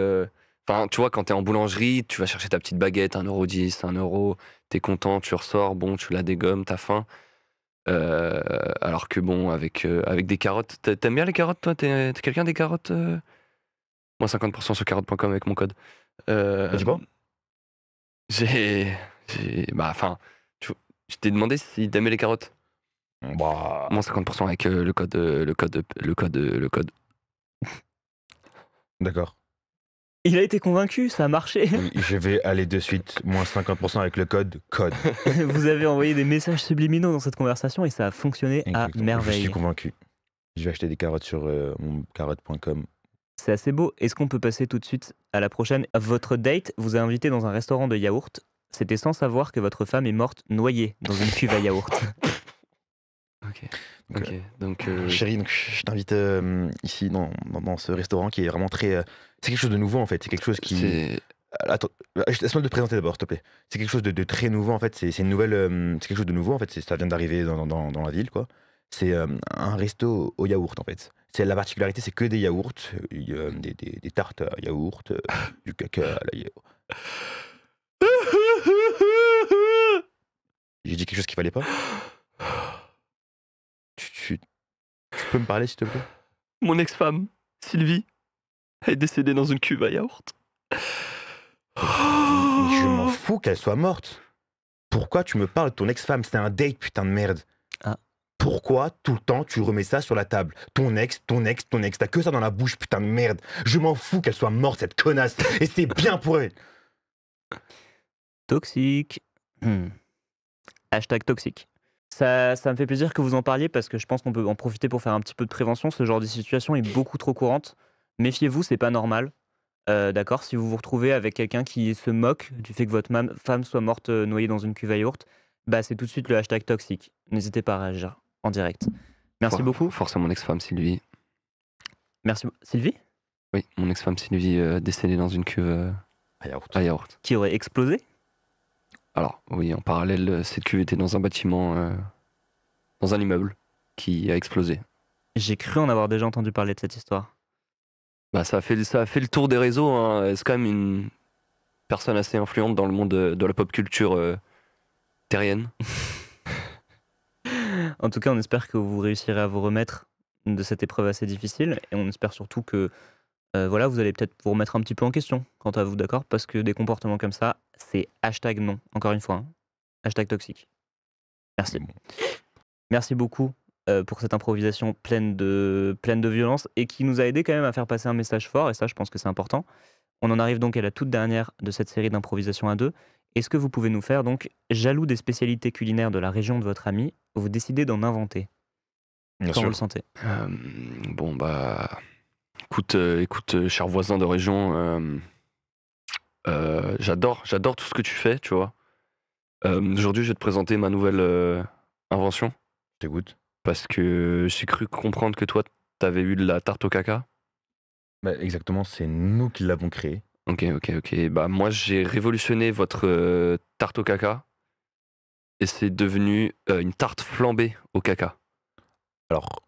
Enfin, tu vois, quand t'es en boulangerie, tu vas chercher ta petite baguette, 1,10 €, 1 €, t'es content, tu ressors, bon, tu la dégommes, t'as faim. Alors que bon, avec des carottes, t'aimes bien les carottes, toi? T'es quelqu'un des carottes? Moins 50% sur carotte.com avec mon code.
Tu vois?
Bah, enfin, je t'ai demandé si t'aimais les carottes.
Bah.
Moins 50% avec le code.
D'accord.
Il a été convaincu, ça a marché.
Oui, je vais aller de suite, moins 50% avec le code.
Vous avez envoyé des messages subliminaux dans cette conversation et ça a fonctionné à
Exactement. Je
merveille.
suis convaincu. Je vais acheter des carottes sur mon carotte.com.
C'est assez beau. Est-ce qu'on peut passer tout de suite à la prochaine? Votre date vous a invité dans un restaurant de yaourt. C'était sans savoir que votre femme est morte noyée dans une cuve à yaourt.
Donc,
Chérie, donc, je t'invite ici dans ce restaurant qui est vraiment très. C'est quelque chose de nouveau en fait. C'est quelque chose qui.
c'est...
Attends, laisse-moi te présenter d'abord, s'il te plaît. C'est quelque chose de très nouveau en fait. C'est une nouvelle. C'est quelque chose de nouveau en fait. Ça vient d'arriver dans la ville quoi. C'est un resto au yaourt en fait. C'est la particularité, c'est que des yaourts, des tartes à yaourt, du caca à la yaourt. J'ai dit quelque chose qu'il fallait pas. Tu peux me parler s'il te plaît?
Mon ex-femme, Sylvie, est décédée dans une cuve à yaourt.
Mais je m'en fous qu'elle soit morte. Pourquoi tu me parles de ton ex-femme? C'est un date, putain de merde.
Ah.
Pourquoi tout le temps tu remets ça sur la table? Ton ex. T'as que ça dans la bouche, putain de merde. Je m'en fous qu'elle soit morte, cette connasse. Et c'est bien pour elle.
Toxique. Hashtag toxique. Ça me fait plaisir que vous en parliez parce que je pense qu'on peut en profiter pour faire un petit peu de prévention. Ce genre de situation est beaucoup trop courante. Méfiez-vous, c'est pas normal. D'accord, si vous vous retrouvez avec quelqu'un qui se moque du fait que votre femme soit morte noyée dans une cuve à yaourt, bah c'est tout de suite le hashtag toxique. N'hésitez pas à réagir en direct. Merci beaucoup.
Force à mon ex-femme Sylvie.
Merci. Sylvie?
Oui, mon ex-femme Sylvie décédée dans une cuve
À yaourt.
à yaourt.
Qui aurait explosé?
Alors, oui, en parallèle, cette cuve était dans un bâtiment, dans un immeuble, qui a explosé.
J'ai cru en avoir déjà entendu parler de cette histoire.
Bah, ça a fait le tour des réseaux. Hein. C'est quand même une personne assez influente dans le monde de la pop culture terrienne.
En tout cas, on espère que vous réussirez à vous remettre de cette épreuve assez difficile et on espère surtout que voilà, vous allez peut-être vous remettre un petit peu en question quant à vous, d'accord? Parce que des comportements comme ça, c'est hashtag non, encore une fois, hein. Hashtag toxique. Merci. Merci beaucoup pour cette improvisation pleine de violence et qui nous a aidé quand même à faire passer un message fort, et ça, je pense que c'est important. On en arrive donc à la toute dernière de cette série d'improvisation à deux. Est-ce que vous pouvez nous faire donc, jaloux des spécialités culinaires de la région de votre ami, vous décidez d'en inventer
Bien
quand vous
sûr.
le sentez?
Bon, bah. Écoute, cher voisin de région, j'adore tout ce que tu fais, tu vois. Aujourd'hui, je vais te présenter ma nouvelle invention.
Je t'écoute.
Parce que j'ai cru comprendre que toi, t'avais eu de la tarte au caca.
Bah, exactement, c'est nous qui l'avons créé.
Ok. Bah, moi, j'ai révolutionné votre tarte au caca. Et c'est devenu une tarte flambée au caca.
Alors,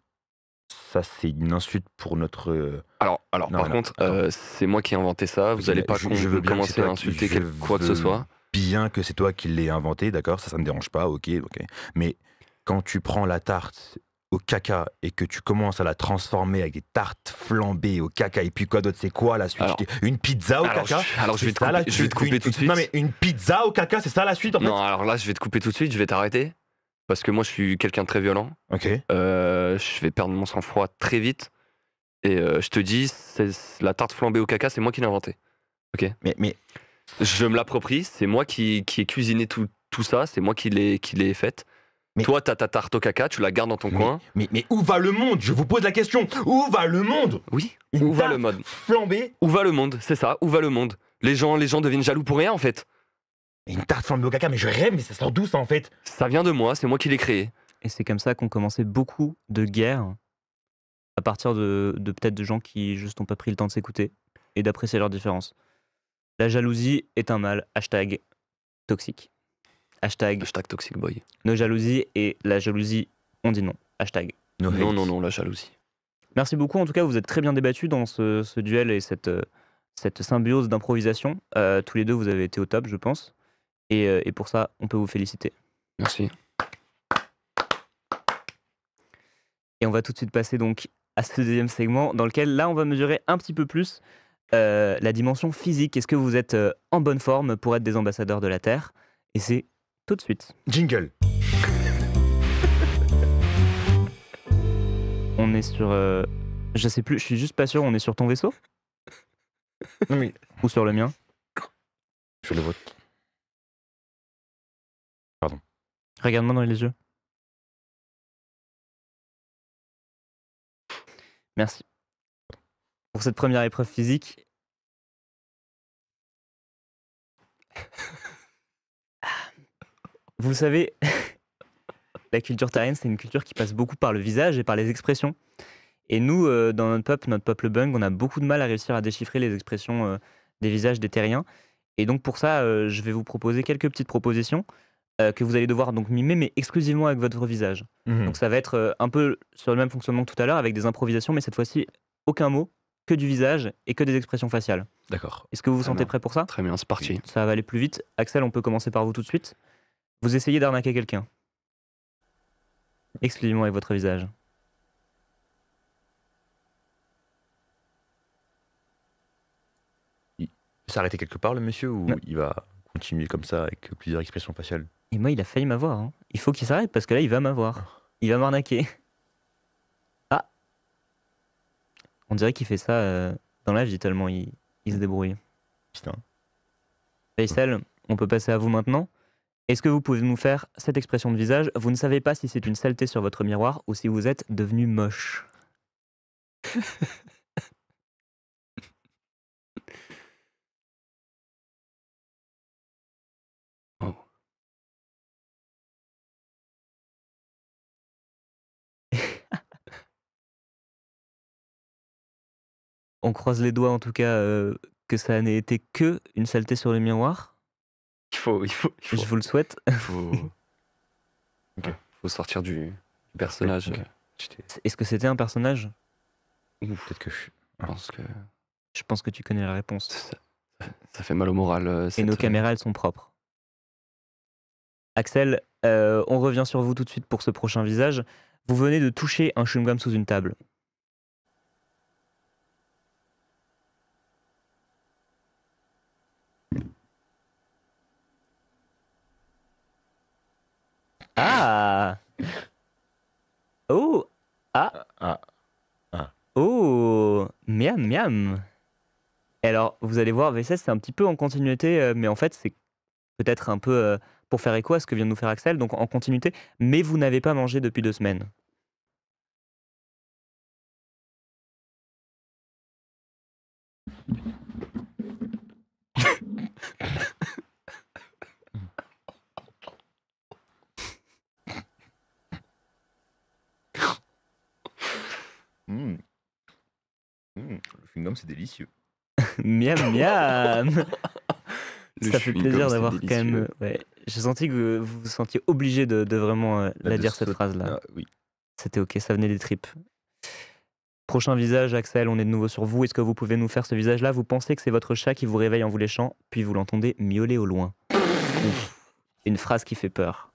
ça, c'est une insulte pour notre.
Alors
Non,
par
non,
contre,
attends.
c'est moi qui ai inventé ça. Vous
Ok,
allez
mais
pas
je veux bien que
commencer
c'est
à
toi
insulter
je
quoi que ce
veux
soit.
Bien que c'est toi qui l'aies inventé, d'accord, ça me dérange pas, ok. Mais quand tu prends la tarte au caca et que tu commences à la transformer avec des tartes flambées au caca, et puis quoi d'autre, c'est quoi la suite?
Alors-
Une pizza au caca?
alors, je vais
C'est
te
ça, la-
couper tout de suite.
Non, mais une pizza au caca, c'est ça la suite en fait?
Non, alors là, je vais te couper tout de suite. Je vais t'arrêter. Parce que moi, je suis quelqu'un de très violent.
Ok.
Je vais perdre mon sang-froid très vite. Et je te dis, la tarte flambée au caca, c'est moi qui l'ai inventée.
Mais
Je me l'approprie. C'est moi qui ai cuisiné tout ça. C'est moi qui l'ai faite.
Mais-
Toi, t'as ta tarte au caca. Tu la gardes dans ton coin.
mais où va le monde? Je vous pose la question. Où va le monde?
Oui.
Une
Où va
tarte
le mode?
flambée?
Où va le monde? C'est ça. Où va le monde? Les gens deviennent jaloux pour rien, en fait.
Une tarte flambée au caca, mais je rêve, mais ça sort d'où ça en fait?
Ça vient de moi. C'est moi qui l'ai créé.
Et c'est comme ça qu'ont commencé beaucoup de guerres à partir de peut-être de gens qui juste n'ont pas pris le temps de s'écouter et d'apprécier leurs différences. La jalousie est un mal. Hashtag toxique. Hashtag
Hashtag toxic boy.
no jalousie et la jalousie, on dit non. Hashtag.
No hate.
Non, la jalousie.
Merci beaucoup. En tout cas, vous êtes très bien débattus dans ce duel et cette symbiose d'improvisation. Tous les deux, vous avez été au top, je pense. Et pour ça, on peut vous féliciter.
Merci.
Et on va tout de suite passer donc à ce deuxième segment dans lequel, là, on va mesurer un petit peu plus la dimension physique. Est-ce que vous êtes en bonne forme pour être des ambassadeurs de la Terre? Et c'est tout de suite.
Jingle.
On est sur... je sais plus, je suis juste pas sûr, on est sur ton vaisseau?
Non mais
Ou sur le mien?
sur le vôtre.
Regarde-moi dans les yeux. Merci. pour cette première épreuve physique. Vous le savez, la culture terrienne, c'est une culture qui passe beaucoup par le visage et par les expressions. Et nous, dans notre peuple Bung, on a beaucoup de mal à réussir à déchiffrer les expressions des visages des terriens. Et donc pour ça, je vais vous proposer quelques petites propositions que vous allez devoir donc mimer, mais exclusivement avec votre visage. Donc ça va être un peu sur le même fonctionnement que tout à l'heure, avec des improvisations, mais cette fois-ci, aucun mot, que du visage et que des expressions faciales.
D'accord.
Est-ce que vous vous
Très
sentez
bien.
prêt pour ça?
Très bien, c'est parti.
Ça va aller plus vite. Axel, on peut commencer par vous tout de suite. Vous essayez d'arnaquer quelqu'un. Exclusivement avec votre visage.
Il peut s'arrêter quelque part, le monsieur, ou
Non.
il va continuer comme ça avec plusieurs expressions faciales?
Et moi, il a failli m'avoir. Hein. Il faut qu'il s'arrête parce que là, il va m'avoir. Il va m'arnaquer. Ah! On dirait qu'il fait ça dans la vie tellement il se débrouille.
Putain.
Faisal, on peut passer à vous maintenant. Est-ce que vous pouvez nous faire cette expression de visage? Vous ne savez pas si c'est une saleté sur votre miroir ou si vous êtes devenu moche.
Oh.
On croise les doigts en tout cas que ça n'ait été que une saleté sur le miroir.
Il faut,
Je vous le souhaite.
faut, faut sortir du personnage.
Ok. J'étais-
Est-ce que c'était un personnage?
Peut-être que je...
Je pense que
Je pense que tu connais la réponse.
ça fait mal au moral.
Et nos caméras, elles sont propres. Axel, on revient sur vous tout de suite pour ce prochain visage. Vous venez de toucher un chewing-gum sous une table. Ah! Oh! Ah! Oh! Miam, miam! Et alors, vous allez voir, VSS, c'est un petit peu en continuité, mais en fait, c'est peut-être un peu pour faire écho à ce que vient de nous faire Axel, donc en continuité, mais vous n'avez pas mangé depuis 2 semaines.
Le chewing-gum, c'est délicieux.
Miam, miam!
Le
Ça fait
chewing-gum,
plaisir
c'est
d'avoir quand même.
délicieux.
Ouais, j'ai senti que vous vous sentiez obligé de vraiment la dire cette phrase-là.
Ah, oui.
C'était ok, ça venait des tripes. Prochain visage, Axel, on est de nouveau sur vous. Est-ce que vous pouvez nous faire ce visage-là? Vous pensez que c'est votre chat qui vous réveille en vous léchant, puis vous l'entendez miauler au loin. Ouf. Une phrase qui fait peur.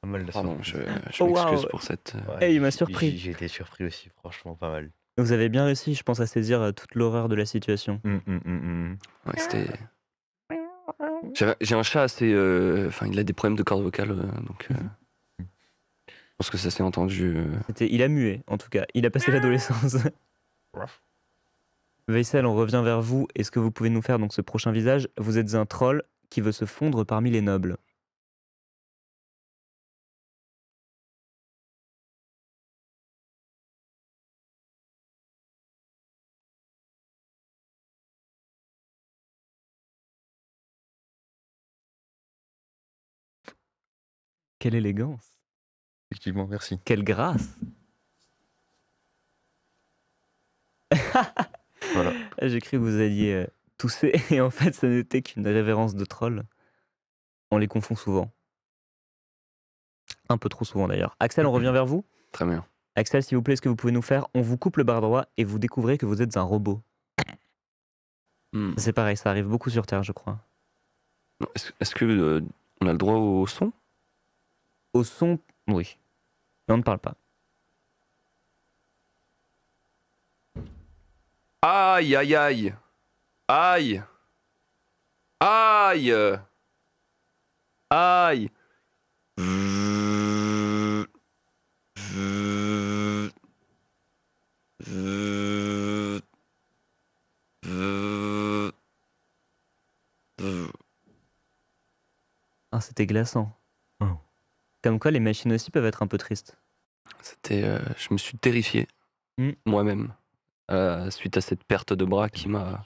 Pas mal de
Pardon,
surprises.
je
Oh,
m'excuse
waouh.
pour cette.
Ouais,
il m'a surpris.
J'ai été surpris aussi, franchement, pas mal.
Vous avez bien réussi, je pense, à saisir toute l'horreur de la situation.
Ouais, c'était. J'ai un chat assez. Enfin, il a des problèmes de cordes vocales, donc. Je pense que ça s'est entendu.
Il a mué, en tout cas. Il a passé l'adolescence. Veysel, on revient vers vous. Est-ce que vous pouvez nous faire donc ce prochain visage? Vous êtes un troll qui veut se fondre parmi les nobles. Quelle élégance!
Effectivement, merci.
Quelle grâce!
Voilà.
J'ai cru que vous alliez tousser et en fait ce n'était qu'une révérence de troll. On les confond souvent. Un peu trop souvent d'ailleurs. Axel, on revient vers vous.
Très bien.
Axel, s'il vous plaît, est-ce que vous pouvez nous faire? On vous coupe le bras droit et vous découvrez que vous êtes un robot.
Hmm.
C'est pareil, ça arrive beaucoup sur Terre, je crois.
Non, est-ce que on a le droit au son?
Au son, oui. Mais on ne parle pas.
Aïe, aïe, aïe. Aïe. Aïe. Aïe.
Ah, c'était glaçant.
Oh.
Comme quoi, les machines aussi peuvent être un peu tristes.
Je me suis terrifié moi-même suite à cette perte de bras qui m'a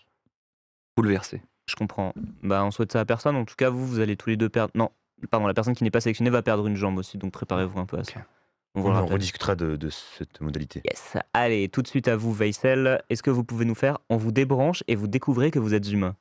bouleversé.
Je comprends. Bah, on souhaite ça à personne. En tout cas, vous allez tous les deux perdre. Non, pardon, la personne qui n'est pas sélectionnée va perdre une jambe aussi, donc préparez-vous un peu à ça.
Ok.
On vous le
On
rappelle.
rediscutera de cette modalité.
Yes. Allez, tout de suite à vous, Veysel. Est-ce que vous pouvez nous faire on vous débranche et vous découvrez que vous êtes humain?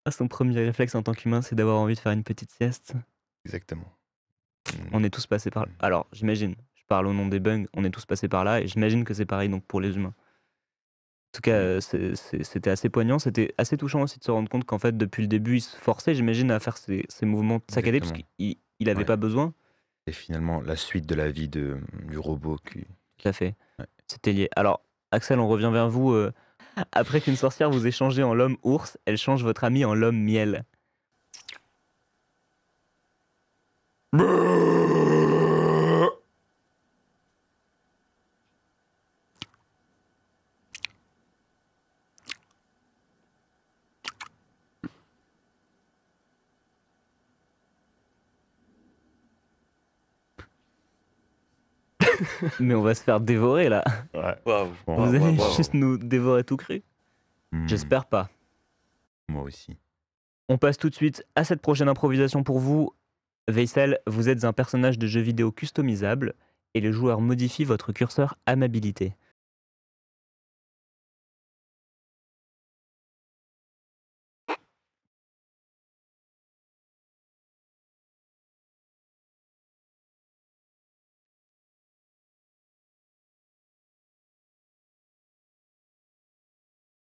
Ah, son premier réflexe en tant qu'humain, c'est d'avoir envie de faire une petite sieste.
Exactement.
On est tous passés par là. Alors, j'imagine, je parle au nom des bugs, on est tous passés par là et j'imagine que c'est pareil donc pour les humains. En tout cas, c'était assez poignant, c'était assez touchant aussi de se rendre compte qu'en fait, depuis le début, il se forçait, j'imagine, à faire ces mouvements saccadés parce
Exactement.
qu'il n'avait
Ouais.
pas besoin.
Et finalement, la suite de la vie du robot qui...
Tout à fait.
Ouais.
C'était lié. Alors, Axel, on revient vers vous. Après qu'une sorcière vous ait changé en l'homme ours, elle change votre ami en l'homme miel. Mais on va se faire dévorer là.
Ouais.
Waouh.
Vous allez juste nous dévorer tout cru?
Hmm,
J'espère pas.
Moi aussi.
On passe tout de suite à cette prochaine improvisation pour vous. Veysel, vous êtes un personnage de jeu vidéo customisable et le joueur modifie votre curseur amabilité.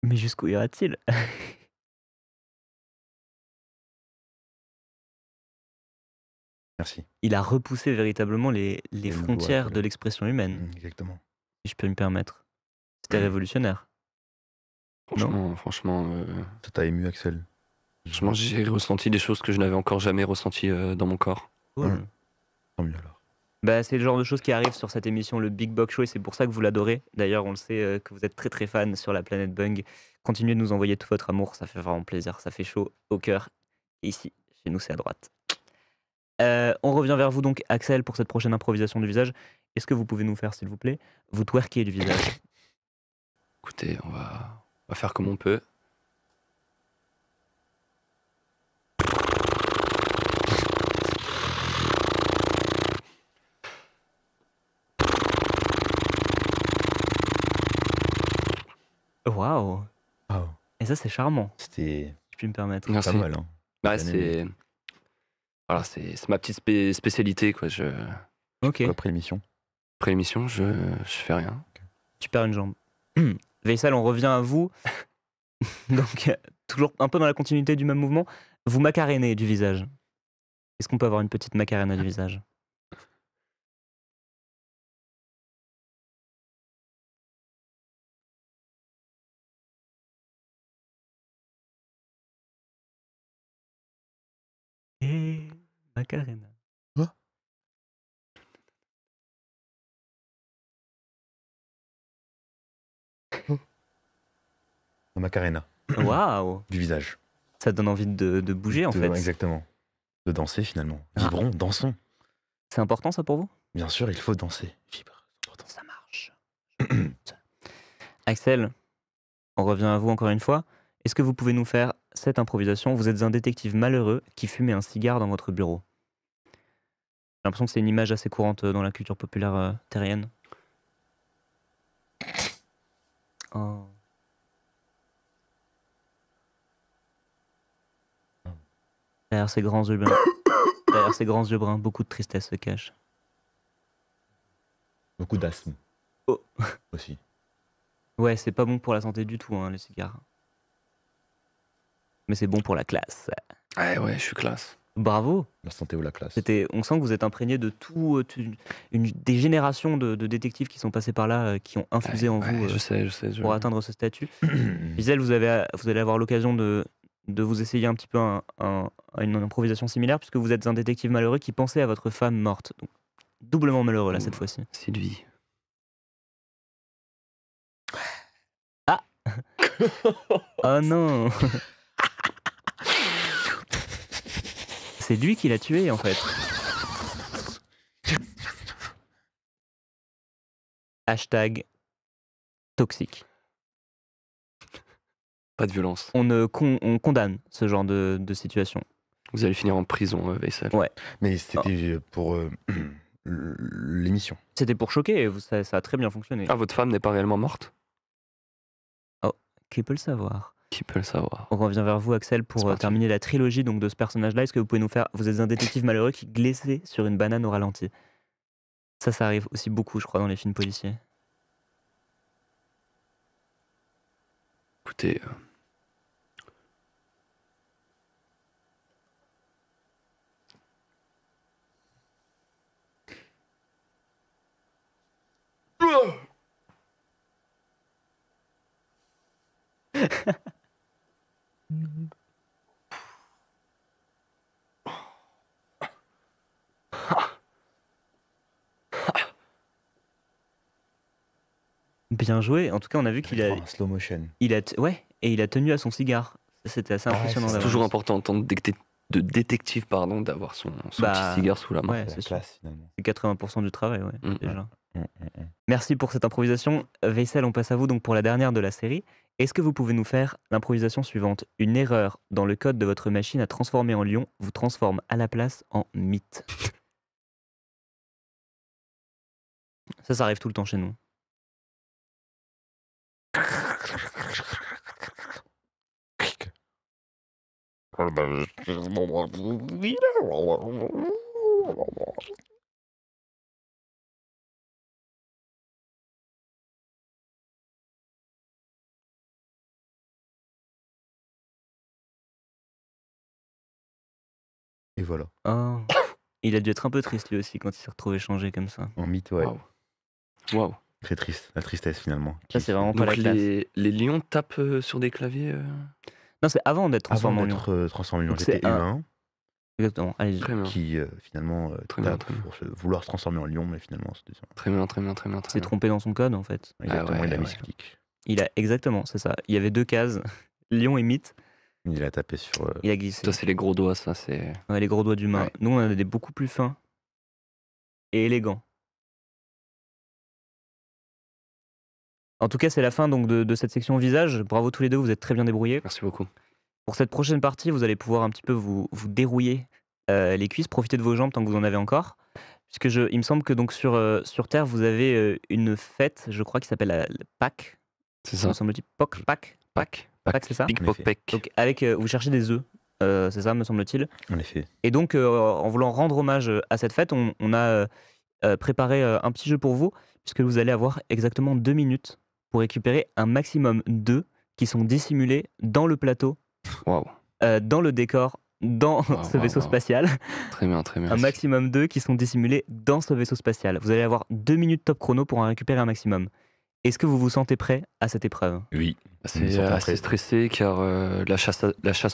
Mais jusqu'où ira-t-il?
Merci.
Il a repoussé véritablement les
Les
frontières
lois,
de l'expression humaine,
Exactement.
si je peux me permettre. C'était révolutionnaire.
Franchement,
Ça t'a ému, Axel?
j'ai ressenti des choses que je n'avais encore jamais ressenties dans mon corps.
Cool.
Tant mieux alors.
Bah, c'est le genre de choses qui arrivent sur cette émission, le Big Box Show, et c'est pour ça que vous l'adorez. D'ailleurs, on le sait que vous êtes très très fan sur la planète Bung. Continuez de nous envoyer tout votre amour, ça fait vraiment plaisir, ça fait chaud au cœur. Et ici, chez nous, c'est à droite. On revient vers vous donc, Axel, pour cette prochaine improvisation du visage. Est-ce que vous pouvez nous faire, s'il vous plaît, vous twerker du visage?
Écoutez, on va faire comme on peut.
Waouh!
Wow.
Et ça, c'est charmant,
C'était
si je puis me permettre.
Merci.
pas mal, hein.
Bah,
Bien aimé.
c'est ma petite spécialité quoi.
Ok,
Après l'émission.
Après l'émission, je fais rien.
tu perds une jambe. Veysel, on revient à vous. Donc, toujours un peu dans la continuité du même mouvement, vous macarénez du visage. Est-ce qu'on peut avoir une petite macarena du visage? Et macarena.
La Macarena.
Waouh!
Du visage.
Ça donne envie de bouger en fait.
Exactement. De danser finalement.
Ah.
Vibrons, dansons.
C'est important ça pour vous?
Bien sûr, il faut danser. Vivre. C'est important.
Ça marche. Axel, on revient à vous encore une fois. Est-ce que vous pouvez nous faire cette improvisation? Vous êtes un détective malheureux qui fumait un cigare dans votre bureau. J'ai l'impression que c'est une image assez courante dans la culture populaire terrienne. Oh. Derrière ces grands yeux bruns, derrière ces grands yeux bruns, beaucoup de tristesse se cache.
Beaucoup d'asthme.
Oh.
Aussi.
Ouais, c'est pas bon pour la santé du tout, hein, les cigares. Mais c'est bon pour la classe.
Ouais, je suis classe.
Bravo.
La santé ou la classe.
On sent que vous êtes imprégné de des générations de détectives qui sont passés par là, qui ont infusé en vous
je sais.
pour atteindre ce statut. Gisèle, vous allez avoir l'occasion de vous essayer un petit peu une improvisation similaire, puisque vous êtes un détective malheureux qui pensait à votre femme morte. Donc, doublement malheureux là cette fois-ci.
Sylvie.
Ah. Oh non. C'est lui qui l'a tué en fait. Hashtag toxique.
Pas de violence.
On condamne ce genre de situation.
Vous allez finir en prison, Veysel.
Ouais.
Mais c'était pour l'émission.
C'était pour choquer, et ça a très bien fonctionné.
Ah, votre femme n'est pas réellement morte?
Oh, qui peut le savoir?
Qui peut le savoir?
On revient vers vous, Axel, pour terminer la trilogie donc, de ce personnage-là. Est-ce que vous pouvez nous faire... Vous êtes un détective malheureux qui glissait sur une banane au ralenti. Ça arrive aussi beaucoup, je crois, dans les films policiers.
Écoutez...
Bien joué. En tout cas, on a vu qu'il a...
En slow motion.
Ouais, et il a tenu à son cigare. C'était assez impressionnant.
C'est toujours important en tant de détective, d'avoir son petit cigare sous la main.
Ouais, c'est classe, finalement. C'est 80% du travail, déjà.
Mmh.
Merci pour cette improvisation. Veysel, on passe à vous donc pour la dernière de la série. Est-ce que vous pouvez nous faire l'improvisation suivante? Une erreur dans le code de votre machine à transformer en lion vous transforme à la place en mythe. Ça arrive tout le temps chez nous.
Et voilà.
Oh. Il a dû être un peu triste lui aussi quand il s'est retrouvé changé comme ça.
En mythe, ouais.
Waouh.
Très triste, la tristesse finalement.
Ça, c'est vraiment pas la classe.
Les lions tapent sur des claviers
Non, c'est avant d'être transformé en lion.
Transformé en lion, j'étais humain.
Exactement, allez-y.
Qui finalement tape pour vouloir se transformer en lion, mais finalement c'était ça.
Très bien.
Il s'est trompé dans son code en fait.
Exactement, il a mis ce clic.
Exactement, c'est ça. Il y avait deux cases, lion et mythe.
Il a tapé sur...
Il a glissé.
Ça, c'est les gros doigts, ça, c'est...
Ouais, les gros doigts d'humain.
Ouais.
Nous, on a des beaucoup plus fins et élégants. En tout cas, c'est la fin donc, de cette section visage. Bravo tous les deux, vous êtes très bien débrouillés.
Merci beaucoup.
Pour cette prochaine partie, vous allez pouvoir un petit peu vous dérouiller les cuisses, profiter de vos jambes tant que vous en avez encore. Puisque il me semble que donc sur Terre, vous avez une fête, je crois, qui s'appelle la Pâques.
C'est ça.
Me semble-t-il. Pâques, c'est ça?
Pickpocket.
Donc vous cherchez des œufs, c'est ça, me semble-t-il.
En effet.
Et donc, en voulant rendre hommage à cette fête, on a préparé un petit jeu pour vous, puisque vous allez avoir exactement 2 minutes pour récupérer un maximum d'œufs qui sont dissimulés dans le plateau, dans le décor, dans ce vaisseau spatial.
Très bien.
Un maximum d'œufs qui sont dissimulés dans ce vaisseau spatial. Vous allez avoir 2 minutes top chrono pour en récupérer un maximum. Est-ce que vous vous sentez prêt à cette épreuve?
Oui.
C'est assez stressé car la chasse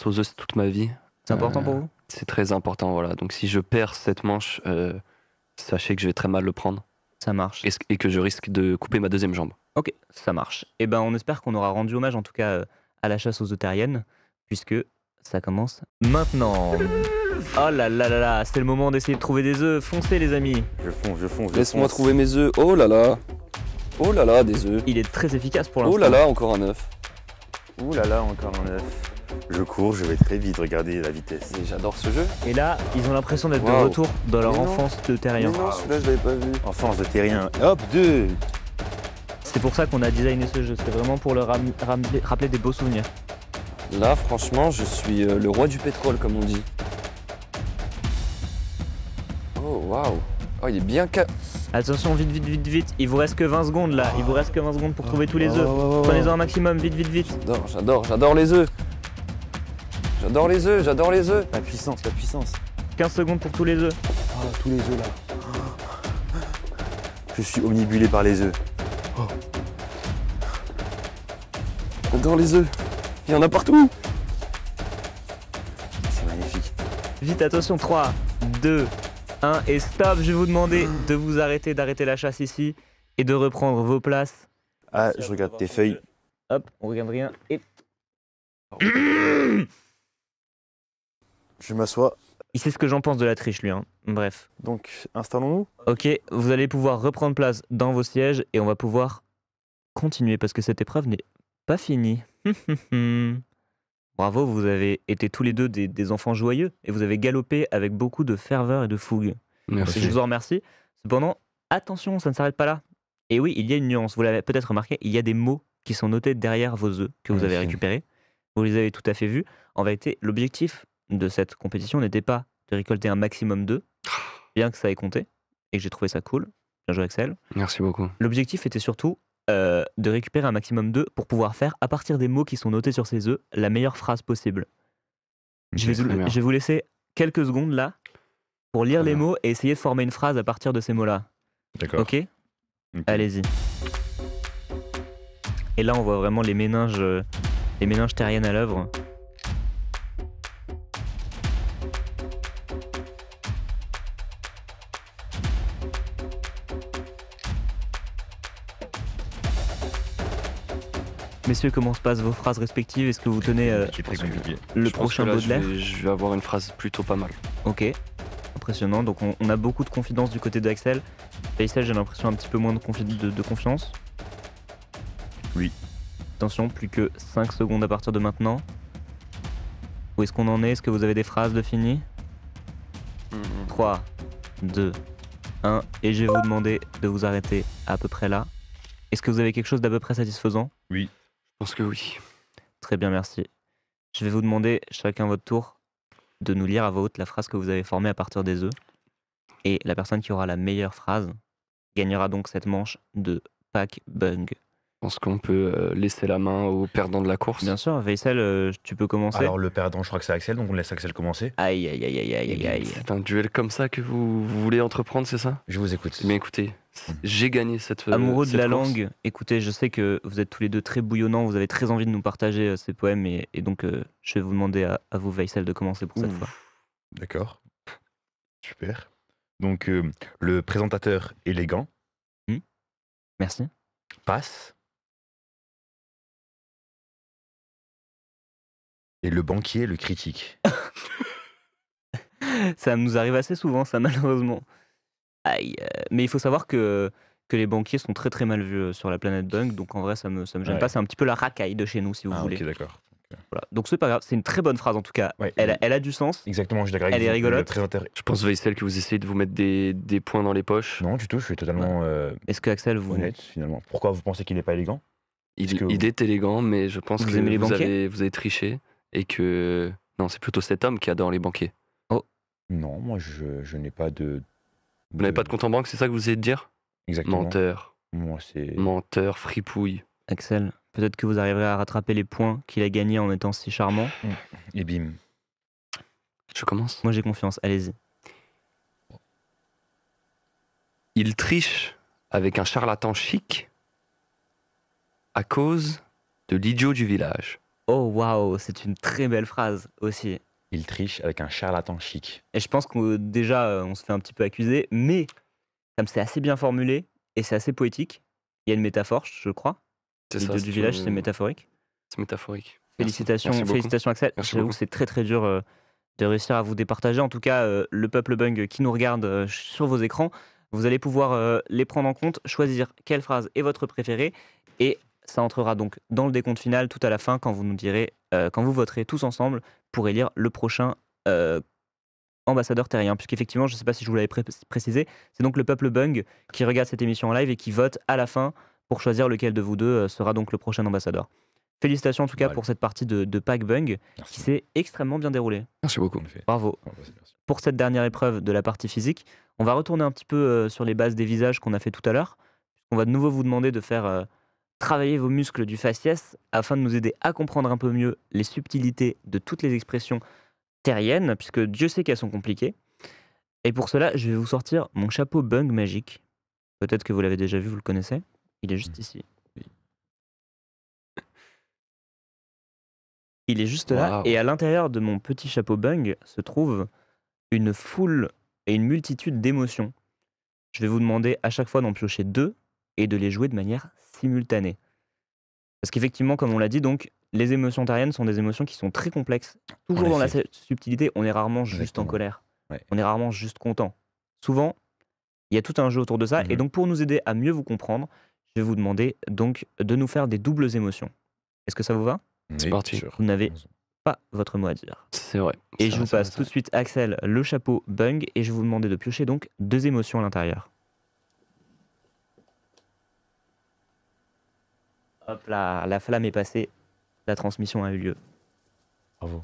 aux œufs, c'est toute ma vie.
C'est important pour vous?
C'est très important, voilà. Donc si je perds cette manche, sachez que je vais très mal le prendre.
Ça marche.
Et que je risque de couper ma deuxième jambe.
Ok, ça marche. Et ben on espère qu'on aura rendu hommage en tout cas à la chasse aux œufs terriennes, puisque ça commence maintenant. Oh là là là là, c'est le moment d'essayer de trouver des œufs. Foncez les amis.
Je fonce.
Laisse-moi trouver mes œufs. Oh là là, des œufs.
Il est très efficace pour l'instant.
Oh là là, encore un œuf.
Ouh là là, encore un œuf. Je cours, je vais très vite, regardez la vitesse.
Et j'adore ce jeu.
Et là, ils ont l'impression d'être de retour dans leur enfance de terrien.
Mais non, celui-là je l'avais pas vu.
Enfance de terrien. Hop, 2.
C'est pour ça qu'on a designé ce jeu, c'est vraiment pour leur rappeler des beaux souvenirs.
Là, franchement, je suis le roi du pétrole, comme on dit. Oh, waouh. Oh, il est bien
Attention, vite, il vous reste que 20 secondes là, il vous reste que 20 secondes pour trouver tous les œufs. Prenez-en un maximum, vite.
J'adore les œufs. J'adore les œufs.
La puissance.
15 secondes pour tous les œufs.
Ah, tous les œufs là. Je suis omnibulé par les œufs.
J'adore les œufs. Il y en a partout.
C'est magnifique.
Vite, attention, 3, 2, 1 et stop. Je vais vous demander de vous arrêter, d'arrêter la chasse ici et de reprendre vos places.
Ah, je regarde tes feuilles.
Hop, on regarde rien et...
Je m'assois.
Il sait ce que j'en pense de la triche, lui. Hein. Bref.
Donc, installons-nous.
Ok, vous allez pouvoir reprendre place dans vos sièges et on va pouvoir continuer parce que cette épreuve n'est pas finie. Bravo, vous avez été tous les deux des enfants joyeux et vous avez galopé avec beaucoup de ferveur et de fougue.
Merci.
Je vous en remercie. Cependant, attention, ça ne s'arrête pas là. Et oui, il y a une nuance. Vous l'avez peut-être remarqué, il y a des mots qui sont notés derrière vos œufs que vous avez récupérés. Vous les avez tout à fait vus. En vérité, l'objectif de cette compétition n'était pas de récolter un maximum d'œufs, bien que ça ait compté et que j'ai trouvé ça cool. Bien joué, Axel.
Merci beaucoup.
L'objectif était surtout de récupérer un maximum d'œufs pour pouvoir faire, à partir des mots qui sont notés sur ces œufs, la meilleure phrase possible. Je vais vous laisser quelques secondes là pour lire les mots et essayer de former une phrase à partir de ces mots-là.
D'accord.
Ok. Allez-y. Et là, on voit vraiment les méninges terriennes à l'œuvre. Messieurs, comment se passent vos phrases respectives? Est-ce que vous tenez le prochain Baudelaire?
Je vais avoir une phrase plutôt pas mal.
Ok, impressionnant. Donc on a beaucoup de confidence du côté d'Axel. Faisal, j'ai l'impression un petit peu moins de confiance.
Oui.
Attention, plus que 5 secondes à partir de maintenant. Où est-ce qu'on en est? Est-ce que vous avez des phrases de fini? 3, 2, 1. Et je vais vous demander de vous arrêter à peu près là. Est-ce que vous avez quelque chose d'à peu près satisfaisant?
Oui.
Je pense que oui.
Très bien, merci. Je vais vous demander, chacun votre tour, de nous lire à voix haute la phrase que vous avez formée à partir des œufs. Et la personne qui aura la meilleure phrase gagnera donc cette manche de Pack Bung.
Je pense qu'on peut laisser la main au perdant de la course.
Bien sûr, Faisal, tu peux commencer.
Alors, le perdant, je crois que c'est Axel, donc on laisse Axel commencer.
Aïe, aïe, aïe, aïe, aïe, aïe.
C'est un duel comme ça que vous voulez entreprendre, c'est ça?
Je vous écoute.
Mais écoutez, j'ai gagné cette
Amoureux de
cette
la
course.
langue, écoutez, je sais que vous êtes tous les deux très bouillonnants, vous avez très envie de nous partager ces poèmes, et donc je vais vous demander à vous, Faisal, de commencer pour cette fois.
D'accord. Super. Donc, le présentateur élégant
Merci.
passe. Et le banquier le critique.
Ça nous arrive assez souvent, ça, malheureusement. Aïe. Mais il faut savoir que les banquiers sont très très mal vus sur la planète Bung, donc en vrai, ça me gêne
Ouais.
pas. C'est un petit peu la racaille de chez nous, si vous voulez.
Ok, d'accord.
Voilà. Donc c'est pas grave, c'est une très bonne phrase en tout cas.
Ouais.
Elle a du sens.
Exactement, je suis d'accord avec
Elle est
vous.
rigolote.
Le présentateur...
Je pense, Veysel, que vous essayez de vous mettre des points dans les poches.
Non, du tout, je suis totalement
Est-ce que Axel, vous...
honnête, finalement. Pourquoi vous pensez qu'il n'est pas élégant? Est-ce que-
Il est élégant, mais je pense
Vous
que
aimez les banquiers
vous avez triché et que... Non, c'est plutôt cet homme qui adore les banquiers.
Non, moi, je n'ai pas de...
Vous n'avez pas de compte en banque, c'est ça que vous essayez de dire?
Exactement.
Menteur.
Moi, c'est...
Menteur, fripouille.
Axel, peut-être que vous arriverez à rattraper les points qu'il a gagnés en étant si charmant.
Et bim.
Je commence.
Moi j'ai confiance, allez-y.
Il triche avec un charlatan chic à cause de l'idiot du village.
Oh waouh, c'est une très belle phrase aussi.
Il triche avec un charlatan chic.
Et je pense que déjà on se fait un petit peu accuser, mais comme c'est assez bien formulé et c'est assez poétique, il y a une métaphore, je crois.
C'est
L'idée du village, c'est métaphorique.
C'est métaphorique.
Félicitations,
Merci beaucoup.
félicitations Axel.
Merci
J'avoue
beaucoup.
que c'est très très dur de réussir à vous départager. En tout cas, le peuple Bung qui nous regarde sur vos écrans, vous allez pouvoir les prendre en compte, choisir quelle phrase est votre préférée, et ça entrera donc dans le décompte final tout à la fin quand vous nous direz, quand vous voterez tous ensemble pour élire le prochain ambassadeur terrien. Puisqu'effectivement, je ne sais pas si je vous l'avais précisé, c'est donc le peuple Bung qui regarde cette émission en live et qui vote à la fin pour choisir lequel de vous deux sera donc le prochain ambassadeur. Félicitations en tout cas
Ouais.
pour cette partie de Pack Bung qui
Merci.
s'est extrêmement bien déroulée.
Merci beaucoup.
En effet.
Bravo.
Oh, bah, c'est merci.
Pour cette dernière épreuve de la partie physique, on va retourner un petit peu sur les bases des visages qu'on a fait tout à l'heure. On va de nouveau vous demander de faire travailler vos muscles du faciès afin de nous aider à comprendre un peu mieux les subtilités de toutes les expressions terriennes, puisque Dieu sait qu'elles sont compliquées. Et pour cela, je vais vous sortir mon chapeau Bung magique. Peut-être que vous l'avez déjà vu, vous le connaissez. Il est juste ici. Il est juste là,
Waouh.
et à l'intérieur de mon petit chapeau Bung se trouve une foule et une multitude d'émotions. Je vais vous demander à chaque fois d'en piocher 2 et de les jouer de manière simultanée. Parce qu'effectivement, comme on l'a dit, donc, les émotions terriennes sont des émotions qui sont très complexes. Toujours dans la
effet.
subtilité, on est rarement juste en
Exactement.
colère.
Ouais.
On est rarement juste content. Souvent, il y a tout un jeu autour de ça. Et donc, pour nous aider à mieux vous comprendre, je vais vous demander donc de nous faire des doubles émotions. Est-ce que ça vous va?
C'est
Oui,
parti.
sûr.
Vous n'avez pas votre mot à dire.
C'est vrai.
Et
C'est
je
vrai,
vous
c'est vrai,
passe
c'est
tout de suite, Axel, le chapeau Bung, et je vais vous demander de piocher donc 2 émotions à l'intérieur. Hop là, la flamme est passée, la transmission a eu lieu.
Bravo.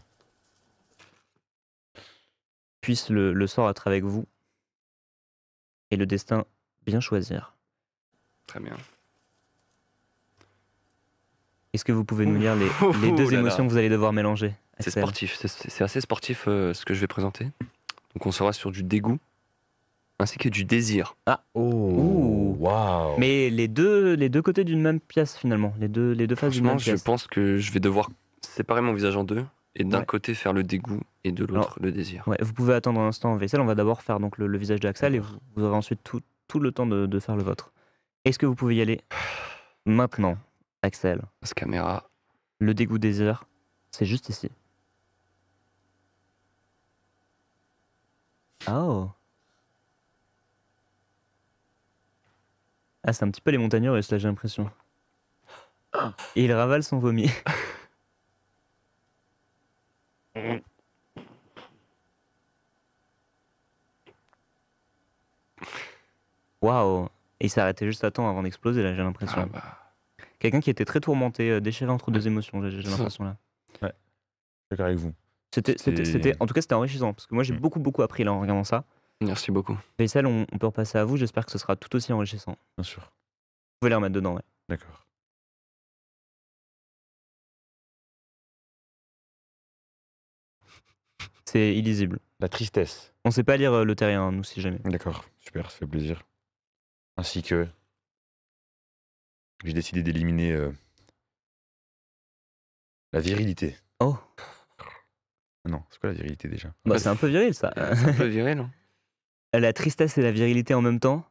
Puisse le sort être avec vous et le destin bien choisir.
Très bien.
Est-ce que vous pouvez nous lire les
Ouh
2
là là.
émotions que vous allez devoir mélanger,
C'est
Axel?
sportif, c'est assez sportif ce que je vais présenter. Donc on sera sur du dégoût ainsi que du désir.
Oh,
Ouh.
waouh.
Mais les deux côtés d'une même pièce finalement, les deux faces d'une
Franchement,
même
je
pièce.
pense que je vais devoir séparer mon visage en 2 et d'un
Ouais.
côté faire le dégoût et de l'autre le désir.
Ouais, vous pouvez attendre un instant, Vaisselle. On va d'abord faire donc le visage d'Axel et vous aurez ensuite tout le temps de faire le vôtre. Est-ce que vous pouvez y aller maintenant, Axel?
Cette caméra.
Le dégoût désir, c'est juste ici. Oh. Ah, c'est un petit peu les montagnes russes là, j'ai l'impression. Et il ravale son vomi. Waouh. Et il s'est arrêté juste à temps avant d'exploser là, j'ai l'impression.
Ah bah,
Quelqu'un qui était très tourmenté, déchiré entre 2 émotions, j'ai l'impression là.
Je suis d'accord avec vous.
En tout cas, c'était enrichissant parce que moi j'ai beaucoup appris là en regardant ça.
merci beaucoup.
Vaisselle, on peut repasser à vous. J'espère que ce sera tout aussi enrichissant.
Bien sûr.
Vous pouvez les remettre dedans, ouais.
D'accord.
C'est illisible.
La tristesse.
On sait pas lire le terrien, nous, si jamais.
D'accord. Super, ça fait plaisir. Ainsi que j'ai décidé d'éliminer la virilité.
Oh,
Non, c'est quoi la virilité déjà?
bah, c'est un peu viril ça.
C'est un peu viril. Hein.
La tristesse et la virilité en même temps,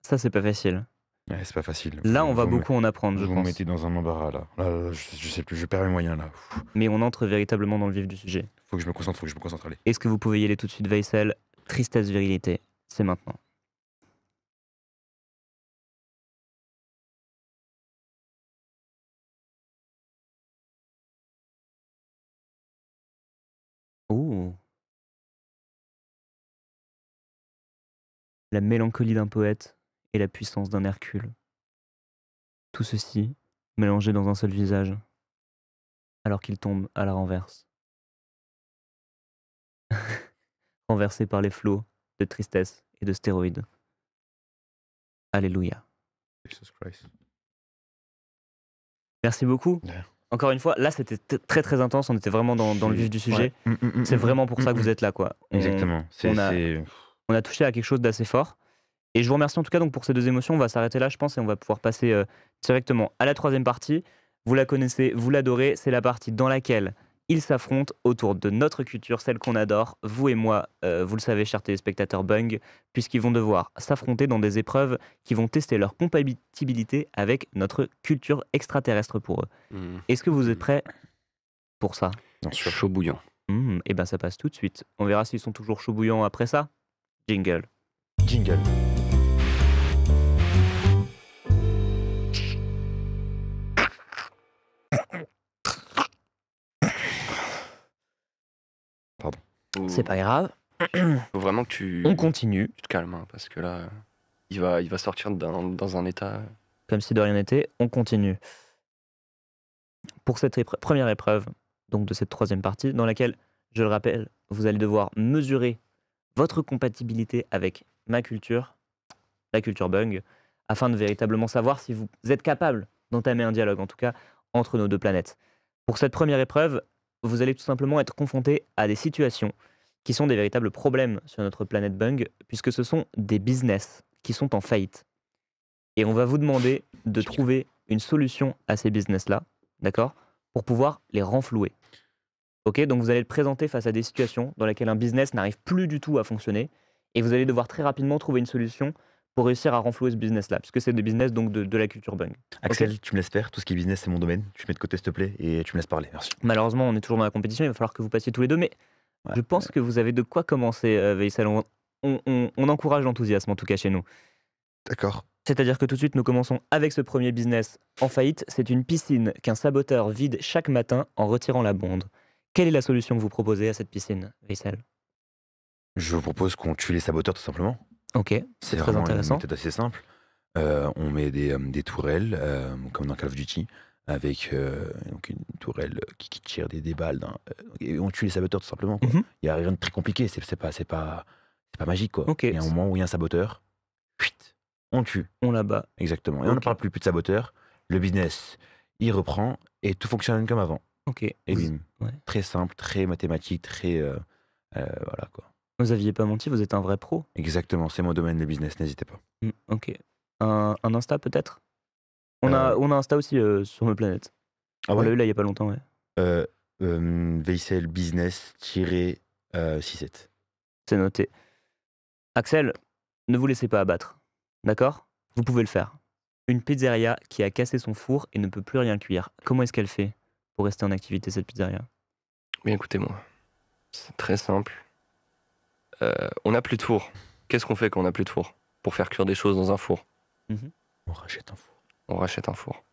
ça c'est pas facile.
Ouais, c'est pas facile.
Là, on
Vous
va
me-
beaucoup en apprendre, je
Vous me
pense.
mettez dans un embarras là. Là, je sais plus, je perds mes moyens là.
Mais on entre véritablement dans le vif du sujet.
Faut que je me concentre, allez.
Est-ce que vous pouvez y aller tout de suite, Vaisselle? Tristesse, virilité, c'est maintenant. Ouh. La mélancolie d'un poète et la puissance d'un Hercule. Tout ceci mélangé dans un seul visage, alors qu'il tombe à la renverse. Renversé par les flots de tristesse et de stéroïdes. Alléluia.
Jesus Christ.
Merci beaucoup.
De rien.
Encore une fois, là c'était très intense, on était vraiment dans le vif du sujet.
Ouais.
C'est vraiment pour ça que vous êtes là, quoi.
Exactement.
On a touché à quelque chose d'assez fort. Et je vous remercie en tout cas donc pour ces 2 émotions. On va s'arrêter là, je pense, et on va pouvoir passer directement à la 3e partie. Vous la connaissez, vous l'adorez. C'est la partie dans laquelle ils s'affrontent autour de notre culture, celle qu'on adore. Vous et moi, vous le savez, chers téléspectateurs Bung, puisqu'ils vont devoir s'affronter dans des épreuves qui vont tester leur compatibilité avec notre culture extraterrestre pour eux. Est-ce que vous êtes prêts pour ça?
Bien sûr.
Chaud bouillant.
Et ben ça passe tout de suite. On verra s'ils sont toujours chauds bouillants après ça. Jingle.
Jingle.
C'est pas grave.
Faut vraiment que tu
On continue,
te calmes hein, parce que là, il va sortir dans un état.
comme si de rien n'était. On continue. Pour cette première épreuve, donc de cette 3e partie, dans laquelle, je le rappelle, vous allez devoir mesurer votre compatibilité avec ma culture, la culture Bung, afin de véritablement savoir si vous êtes capable d'entamer un dialogue, en tout cas, entre nos 2 planètes. Pour cette première épreuve, vous allez tout simplement être confronté à des situations qui sont des véritables problèmes sur notre planète Bung, puisque ce sont des business qui sont en faillite. Et on va vous demander de trouver une solution à ces business-là, d'accord, pour pouvoir les renflouer. Ok, donc vous allez le présenter face à des situations dans lesquelles un business n'arrive plus du tout à fonctionner, et vous allez devoir très rapidement trouver une solution pour réussir à renflouer ce business-là, puisque c'est des business donc de la culture Bung.
Axel, tu me laisses faire. Tout ce qui est business, c'est mon domaine. Tu mets de côté, s'il te plaît, et tu me laisses parler. Merci.
Malheureusement, on est toujours dans la compétition, il va falloir que vous passiez tous les deux, mais
Ouais,
je pense que vous avez de quoi commencer, Veysel. On encourage l'enthousiasme, en tout cas chez nous.
D'accord.
C'est-à-dire que tout de suite, nous commençons avec ce premier business en faillite. C'est une piscine qu'un saboteur vide chaque matin en retirant la bonde. Quelle est la solution que vous proposez à cette piscine, Veysel?
Je vous propose qu'on tue les saboteurs, tout simplement.
Ok,
C'est
c'est très
vraiment une
intéressant.
méthode assez simple. On met des tourelles, comme dans Call of Duty, avec donc une tourelle qui tire des balles. Et on tue les saboteurs, tout simplement. Il
Mhm.
n'y a rien de très compliqué. C'est pas magique, quoi.
Ok.
Il y a un moment où il y a un saboteur, fuit, on tue.
On la bat.
Exactement. Et on ne
Ok.
parle plus de saboteur. Le business, il reprend et tout fonctionne comme avant.
Ok.
Et bim.
Ouais.
Très simple, très mathématique, très. Voilà, quoi.
Vous aviez pas menti, vous êtes un vrai pro.
Exactement, c'est mon domaine, le business, n'hésitez pas.
Ok. Un Insta peut-être on a un Insta aussi sur notre planète.
Ah
On l'a
ouais
eu là il y a pas longtemps, ouais.
Veysel business-67.
C'est noté. Axel, ne vous laissez pas abattre. D'accord? Vous pouvez le faire. Une pizzeria qui a cassé son four et ne peut plus rien cuire. Comment est-ce qu'elle fait pour rester en activité, cette pizzeria?
Bien écoutez-moi, c'est très simple. On n'a plus de four. Qu'est-ce qu'on fait quand on n'a plus de four? Pour faire cuire des choses dans un four,
On rachète un four.
on rachète un four.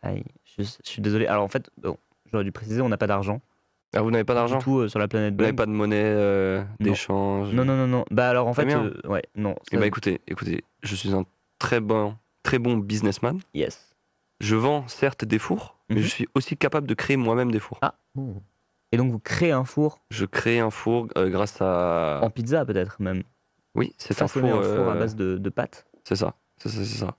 Aïe, je suis désolé. Alors en fait, bon, j'aurais dû préciser, on n'a pas d'argent.
Ah, vous n'avez pas d'argent?
Du tout sur la planète
Vous n'avez
Bug.
pas de monnaie
Non.
d'échange?
Non. Bah alors en
Très
fait,
bien.
ouais, non.
Eh ben, écoutez, je suis un très bon businessman.
Yes.
Je vends certes des fours, mais
Mhm.
je suis aussi capable de créer moi-même des fours.
Ah. Et donc vous créez un four
Je crée un four grâce à...
en pizza peut-être même.
Oui, c'est un
Façonner
four...
un four à base de pâtes.
C'est ça, c'est ça.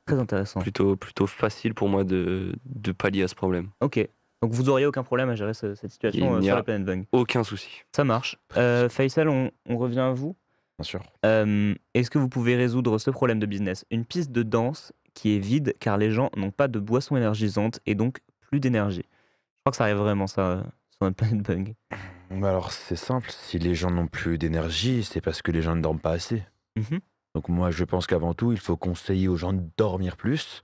Très intéressant.
Plutôt facile pour moi de pallier à ce problème.
Ok. Donc vous auriez aucun problème à gérer cette situation
Il n'y
sur
a-
la planète Bung.
Aucun souci.
Ça marche. Faisal, on revient à vous.
Bien sûr.
Est-ce que vous pouvez résoudre ce problème de business? Une piste de danse qui est vide car les gens n'ont pas de boisson énergisante et donc plus d'énergie. Je crois que ça arrive vraiment ça sur notre planète Bung.
Bah alors, c'est simple. Si les gens n'ont plus d'énergie, c'est parce que les gens ne dorment pas assez.
Mhm.
Donc moi, je pense qu'avant tout, il faut conseiller aux gens de dormir plus.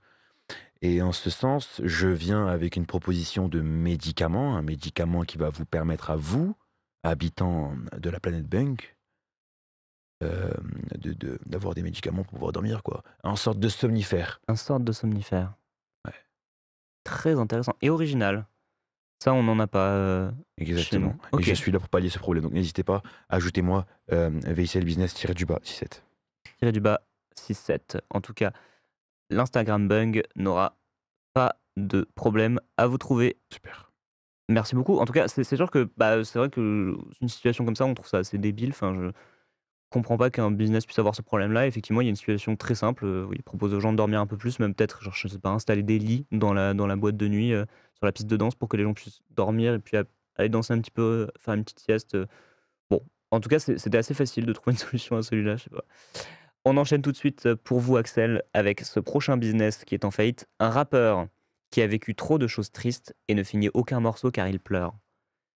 Et en ce sens, je viens avec une proposition de médicament, un médicament qui va vous permettre à vous, habitants de la planète Bung, d'avoir des médicaments pour pouvoir dormir, quoi. En sorte de somnifère.
Un sorte de somnifère.
Ouais.
Très intéressant et original. Ça, on n'en a pas.
Exactement.
Chez nous. Ok.
Et je suis là pour pallier ce problème. Donc n'hésitez pas, ajoutez-moi VICL Business-du-bas 67.
Tiré du bas 6-7. En tout cas, l'Instagram Bung n'aura pas de problème à vous trouver.
Super.
Merci beaucoup. En tout cas, c'est sûr que c'est vrai que une situation comme ça, on trouve ça assez débile. Enfin, je comprends pas qu'un business puisse avoir ce problème-là. Effectivement, il y a une situation très simple. Il propose aux gens de dormir un peu plus, même peut-être, genre, je sais pas, installer des lits dans la boîte de nuit, sur la piste de danse pour que les gens puissent dormir et puis aller danser un petit peu, faire une petite sieste. Bon, en tout cas, c'était assez facile de trouver une solution à celui-là. Je sais pas. On enchaîne tout de suite pour vous, Axel, avec ce prochain business qui est en faillite. Un rappeur qui a vécu trop de choses tristes et ne finit aucun morceau car il pleure.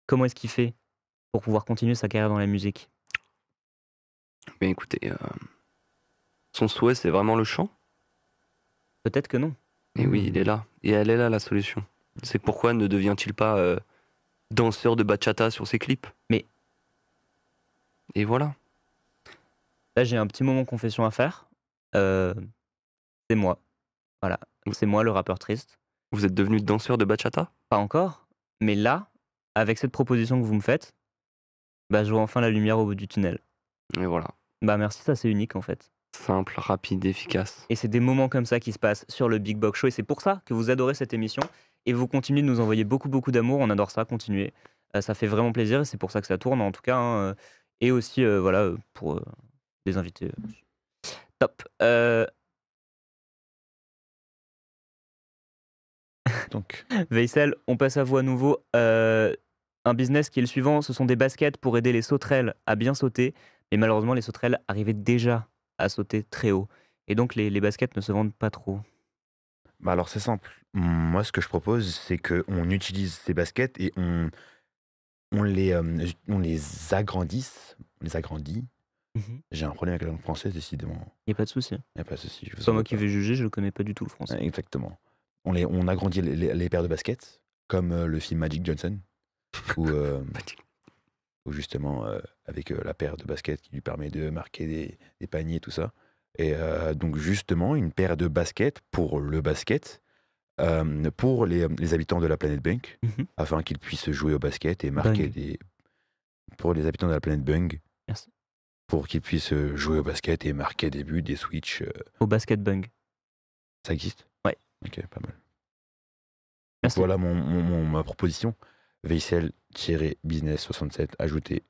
Comment est-ce qu'il fait pour pouvoir continuer sa carrière dans la musique?
Mais écoutez, son souhait, c'est vraiment le chant.
Peut-être que non.
Et oui, il est là. Et elle est là, la solution. C'est pourquoi ne devient-il pas danseur de bachata sur ses clips?
Mais-
Et voilà.
Là, j'ai un petit moment confession à faire. C'est moi. Voilà. C'est moi le rappeur triste.
Vous êtes devenu danseur de bachata?
Pas encore. Mais là, avec cette proposition que vous me faites, je vois enfin la lumière au bout du tunnel.
Et voilà.
Merci, ça c'est unique en fait.
Simple, rapide, efficace.
Et c'est des moments comme ça qui se passent sur le Big Box Show. Et c'est pour ça que vous adorez cette émission. Et vous continuez de nous envoyer beaucoup d'amour. On adore ça, continuez. Ça fait vraiment plaisir. Et c'est pour ça que ça tourne en tout cas. Hein. Et aussi, voilà, pour les invités. Top.
Donc,
Veysel, on passe à vous à nouveau. un business qui est le suivant, ce sont des baskets pour aider les sauterelles à bien sauter. Mais malheureusement, les sauterelles arrivaient déjà à sauter très haut. Et donc, les baskets ne se vendent pas trop.
Bah alors c'est simple. Moi, ce que je propose, c'est qu'on utilise ces baskets et on les agrandisse. On les agrandit. J'ai un problème avec la langue française, décidément.
Il n'y a pas de souci.
Il n'y a pas de souci.
C'est pas moi qui vais juger, je ne connais pas du tout le français.
Ouais, exactement. On agrandit les paires de baskets, comme le film Magic Johnson, où justement, avec la paire de baskets qui lui permet de marquer des paniers, tout ça. Et donc justement, une paire de baskets pour le basket, pour les habitants de la planète Bunk, afin qu'ils puissent jouer au basket et marquer
Bung.
pour les habitants de la planète Bung,
Merci.
pour qu'ils puissent jouer au basket et marquer des buts, des switches.
Au basket bung.
Ça existe?
Ouais.
Ok, pas mal.
Merci.
Voilà ma proposition. Veicel-business 67, ajouté.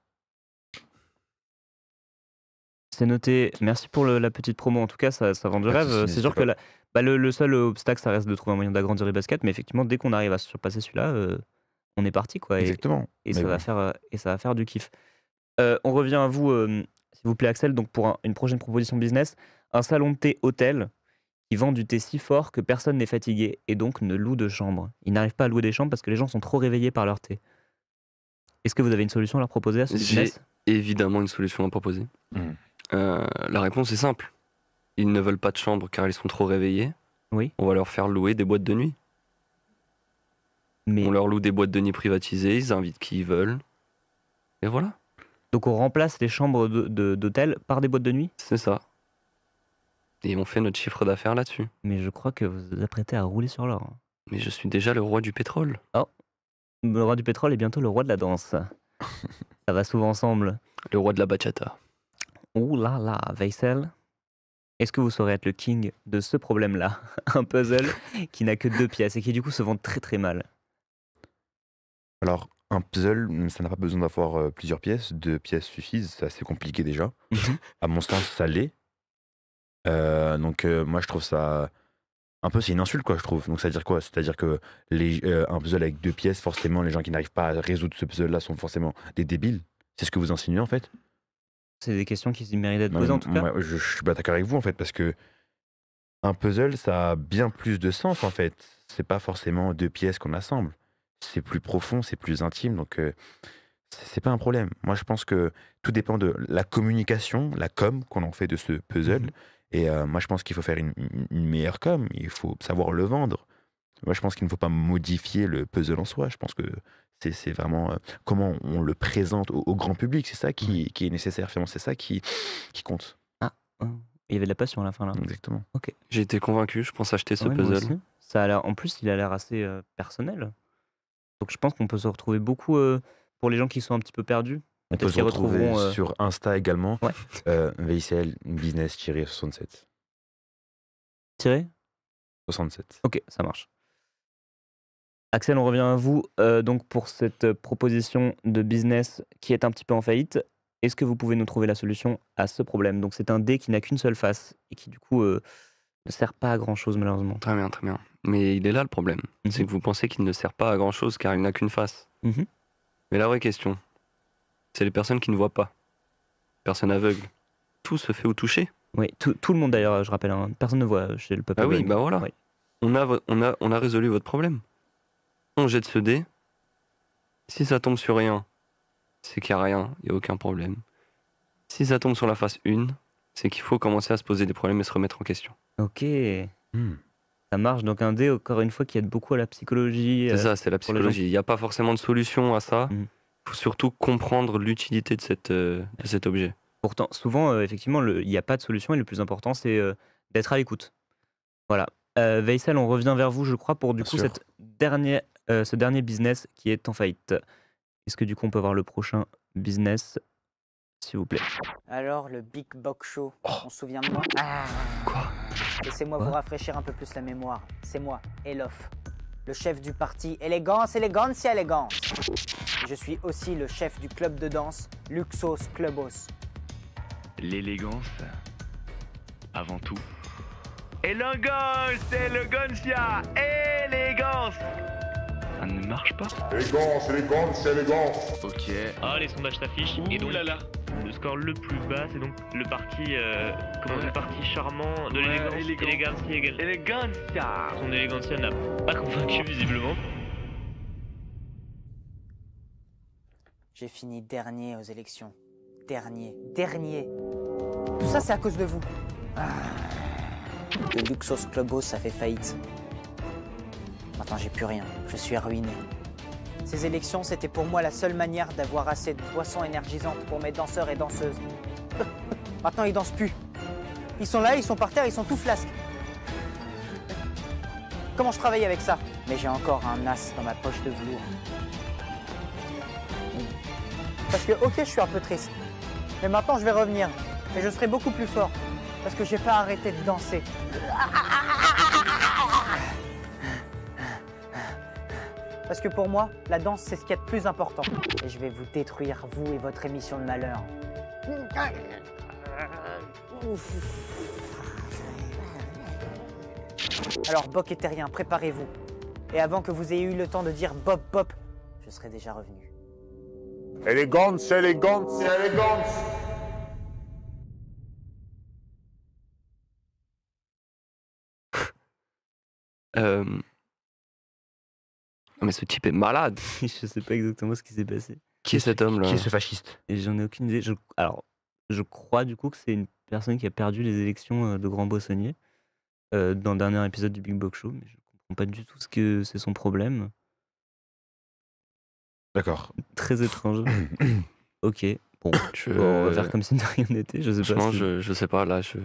C'est noté. Merci pour la petite promo. En tout cas, ça vend du
Pas de
rêve.
souci,
C'est sûr que
n'hésitez
le seul obstacle, ça reste de trouver un moyen d'agrandir les baskets. Mais effectivement, dès qu'on arrive à surpasser celui-là, on est parti, quoi.
Exactement.
Et
Mais
ça va faire du kiff. On revient à vous, s'il vous plaît, Axel. Donc, pour une prochaine proposition business, un salon de thé hôtel qui vend du thé si fort que personne n'est fatigué et donc ne loue de chambre. Ils n'arrivent pas à louer des chambres parce que les gens sont trop réveillés par leur thé. Est-ce que vous avez une solution à leur proposer à ce
J'ai
business?
évidemment une solution à proposer.
Mhm.
La réponse est simple. Ils ne veulent pas de chambre car ils sont trop réveillés.
Oui.
On va leur faire louer des boîtes de nuit.
Mais
On leur loue des boîtes de nuit privatisées, ils invitent qui ils veulent. Et voilà,
donc on remplace les chambres d'hôtel par des boîtes de nuit?
c'est ça. Et on fait notre chiffre d'affaires là-dessus.
Mais je crois que vous vous apprêtez à rouler sur l'or.
Mais je suis déjà le roi du pétrole.
Le roi du pétrole est bientôt le roi de la danse. Ça va souvent ensemble.
Le roi de la bachata.
Ouh là là, Veicel. Est-ce que vous saurez être le king de ce problème-là? Un puzzle qui n'a que 2 pièces et qui du coup se vend très très mal.
Alors, un puzzle, ça n'a pas besoin d'avoir plusieurs pièces. 2 pièces suffisent, c'est assez compliqué déjà. À mon sens, ça l'est. Donc, moi, je trouve ça un peu, c'est une insulte, quoi, je trouve. Donc, c'est-à-dire quoi? C'est-à-dire que un puzzle avec 2 pièces, forcément, les gens qui n'arrivent pas à résoudre ce puzzle-là sont forcément des débiles. C'est ce que vous insinuez, en fait?
C'est des questions qui méritent d'être
Non,
posées
mais
en tout cas.
moi, je suis pas d'accord avec vous, en fait, parce que un puzzle, ça a bien plus de sens, en fait. C'est pas forcément 2 pièces qu'on assemble. C'est plus profond, c'est plus intime, donc c'est pas un problème. Moi, je pense que tout dépend de la communication, la com qu'on en fait de ce puzzle. Et moi, je pense qu'il faut faire une meilleure com. Il faut savoir le vendre. Moi, je pense qu'il ne faut pas modifier le puzzle en soi. Je pense que c'est vraiment comment on le présente au grand public. C'est ça qui est nécessaire. Finalement, c'est ça qui compte.
Il y avait de la passion à la fin là.
Exactement.
J'ai été convaincu, je pense acheter ce
Ouais, moi
puzzle.
aussi. Ça a l'air, en plus, il a l'air assez personnel. Donc je pense qu'on peut se retrouver beaucoup pour les gens qui sont un petit peu perdus.
On peut
Peut-être
se
qu'ils
retrouver
retrouveront.
sur Insta également.
Ouais.
VICL business-67.
Tiré
67.
Ok, ça marche. Axel, on revient à vous donc pour cette proposition de business qui est un petit peu en faillite. Est-ce que vous pouvez nous trouver la solution à ce problème? Donc c'est un dé qui n'a qu'une seule face et qui du coup ne sert pas à grand chose malheureusement.
Très bien, très bien. Mais il est là le problème. C'est que vous pensez qu'il ne sert pas à grand chose car il n'a qu'une face.
Mhm.
Mais la vraie question, c'est les personnes qui ne voient pas. Personnes aveugles. Tout se fait au toucher.
Oui, tout le monde d'ailleurs, je rappelle, hein, personne ne voit chez le peuple.
Ah oui,
Bug.
bah voilà.
Oui.
On a résolu votre problème. On jette ce dé. Si ça tombe sur rien, c'est qu'il n'y a rien, il n'y a aucun problème. Si ça tombe sur la face 1, c'est qu'il faut commencer à se poser des problèmes et se remettre en question.
Ok,
Hmm.
ça marche. Donc un dé, encore une fois, qui aide beaucoup à la psychologie.
C'est ça, c'est la
pour les gens
psychologie. Il n'y a pas forcément de solution à ça.
Mhm.
Il faut surtout comprendre l'utilité de cet objet.
Pourtant, souvent, effectivement, il n'y a pas de solution et le plus important, c'est d'être à l'écoute. Voilà. Veicel, on revient vers vous, je crois, pour du
Bien
coup
sûr.
ce dernier business qui est en faillite. Est-ce que du coup, on peut voir le prochain business, s'il vous plaît?
Alors, le Big Box Show, on se souvient de moi?
Quoi?
Laissez-moi
Quoi
vous rafraîchir un peu plus la mémoire. C'est moi, Elof, le chef du parti Élégance, Elegancia, Élégance. Je suis aussi le chef du club de danse Luxos Clubos.
L'élégance, avant tout. Élégance, élégancia, élégance. Un ne marche pas.
Élégance, élégance, élégance.
Ok.
Ah, les sondages s'affichent. Et donc, le score le plus bas, c'est donc le parti, le parti charmant de l'élégance.
Elegancia.
Son élégancia n'a pas convaincu, visiblement.
J'ai fini dernier aux élections. Dernier. Tout ça, c'est à cause de vous. Le Luxos Clubos, ça fait faillite. Maintenant, j'ai plus rien. Je suis ruiné. Ces élections, c'était pour moi la seule manière d'avoir assez de boissons énergisantes pour mes danseurs et danseuses. Maintenant, ils dansent plus. Ils sont là, ils sont par terre, ils sont tout flasques. Comment je travaille avec ça? Mais j'ai encore un as dans ma poche de velours. Parce que, ok, je suis un peu triste. Mais maintenant, je vais revenir. Et je serai beaucoup plus fort. Parce que j'ai pas arrêté de danser. Parce que pour moi, la danse, c'est ce qu'il y a de plus important. Et je vais vous détruire, vous et votre émission de malheur. Alors, Bok et Terrien, préparez-vous. Et avant que vous ayez eu le temps de dire Bop Bop, je serai déjà revenu.
Élégance, élégance, élégance.
Non, mais ce type est malade.
Je sais pas exactement ce qui s'est passé.
Qui est cet homme là?
Qui est ce fasciste?
Et j'en ai aucune idée. Alors, je crois du coup que c'est une personne qui a perdu les élections de Grand Boissonnier dans le dernier épisode du Big Box Show, mais je comprends pas du tout ce que c'est son problème.
D'accord.
Très étrange. Ok, bon,
Je-
on va faire comme si de rien n'était, je sais pas.
Franchement,
C'est
je sais pas, là, je.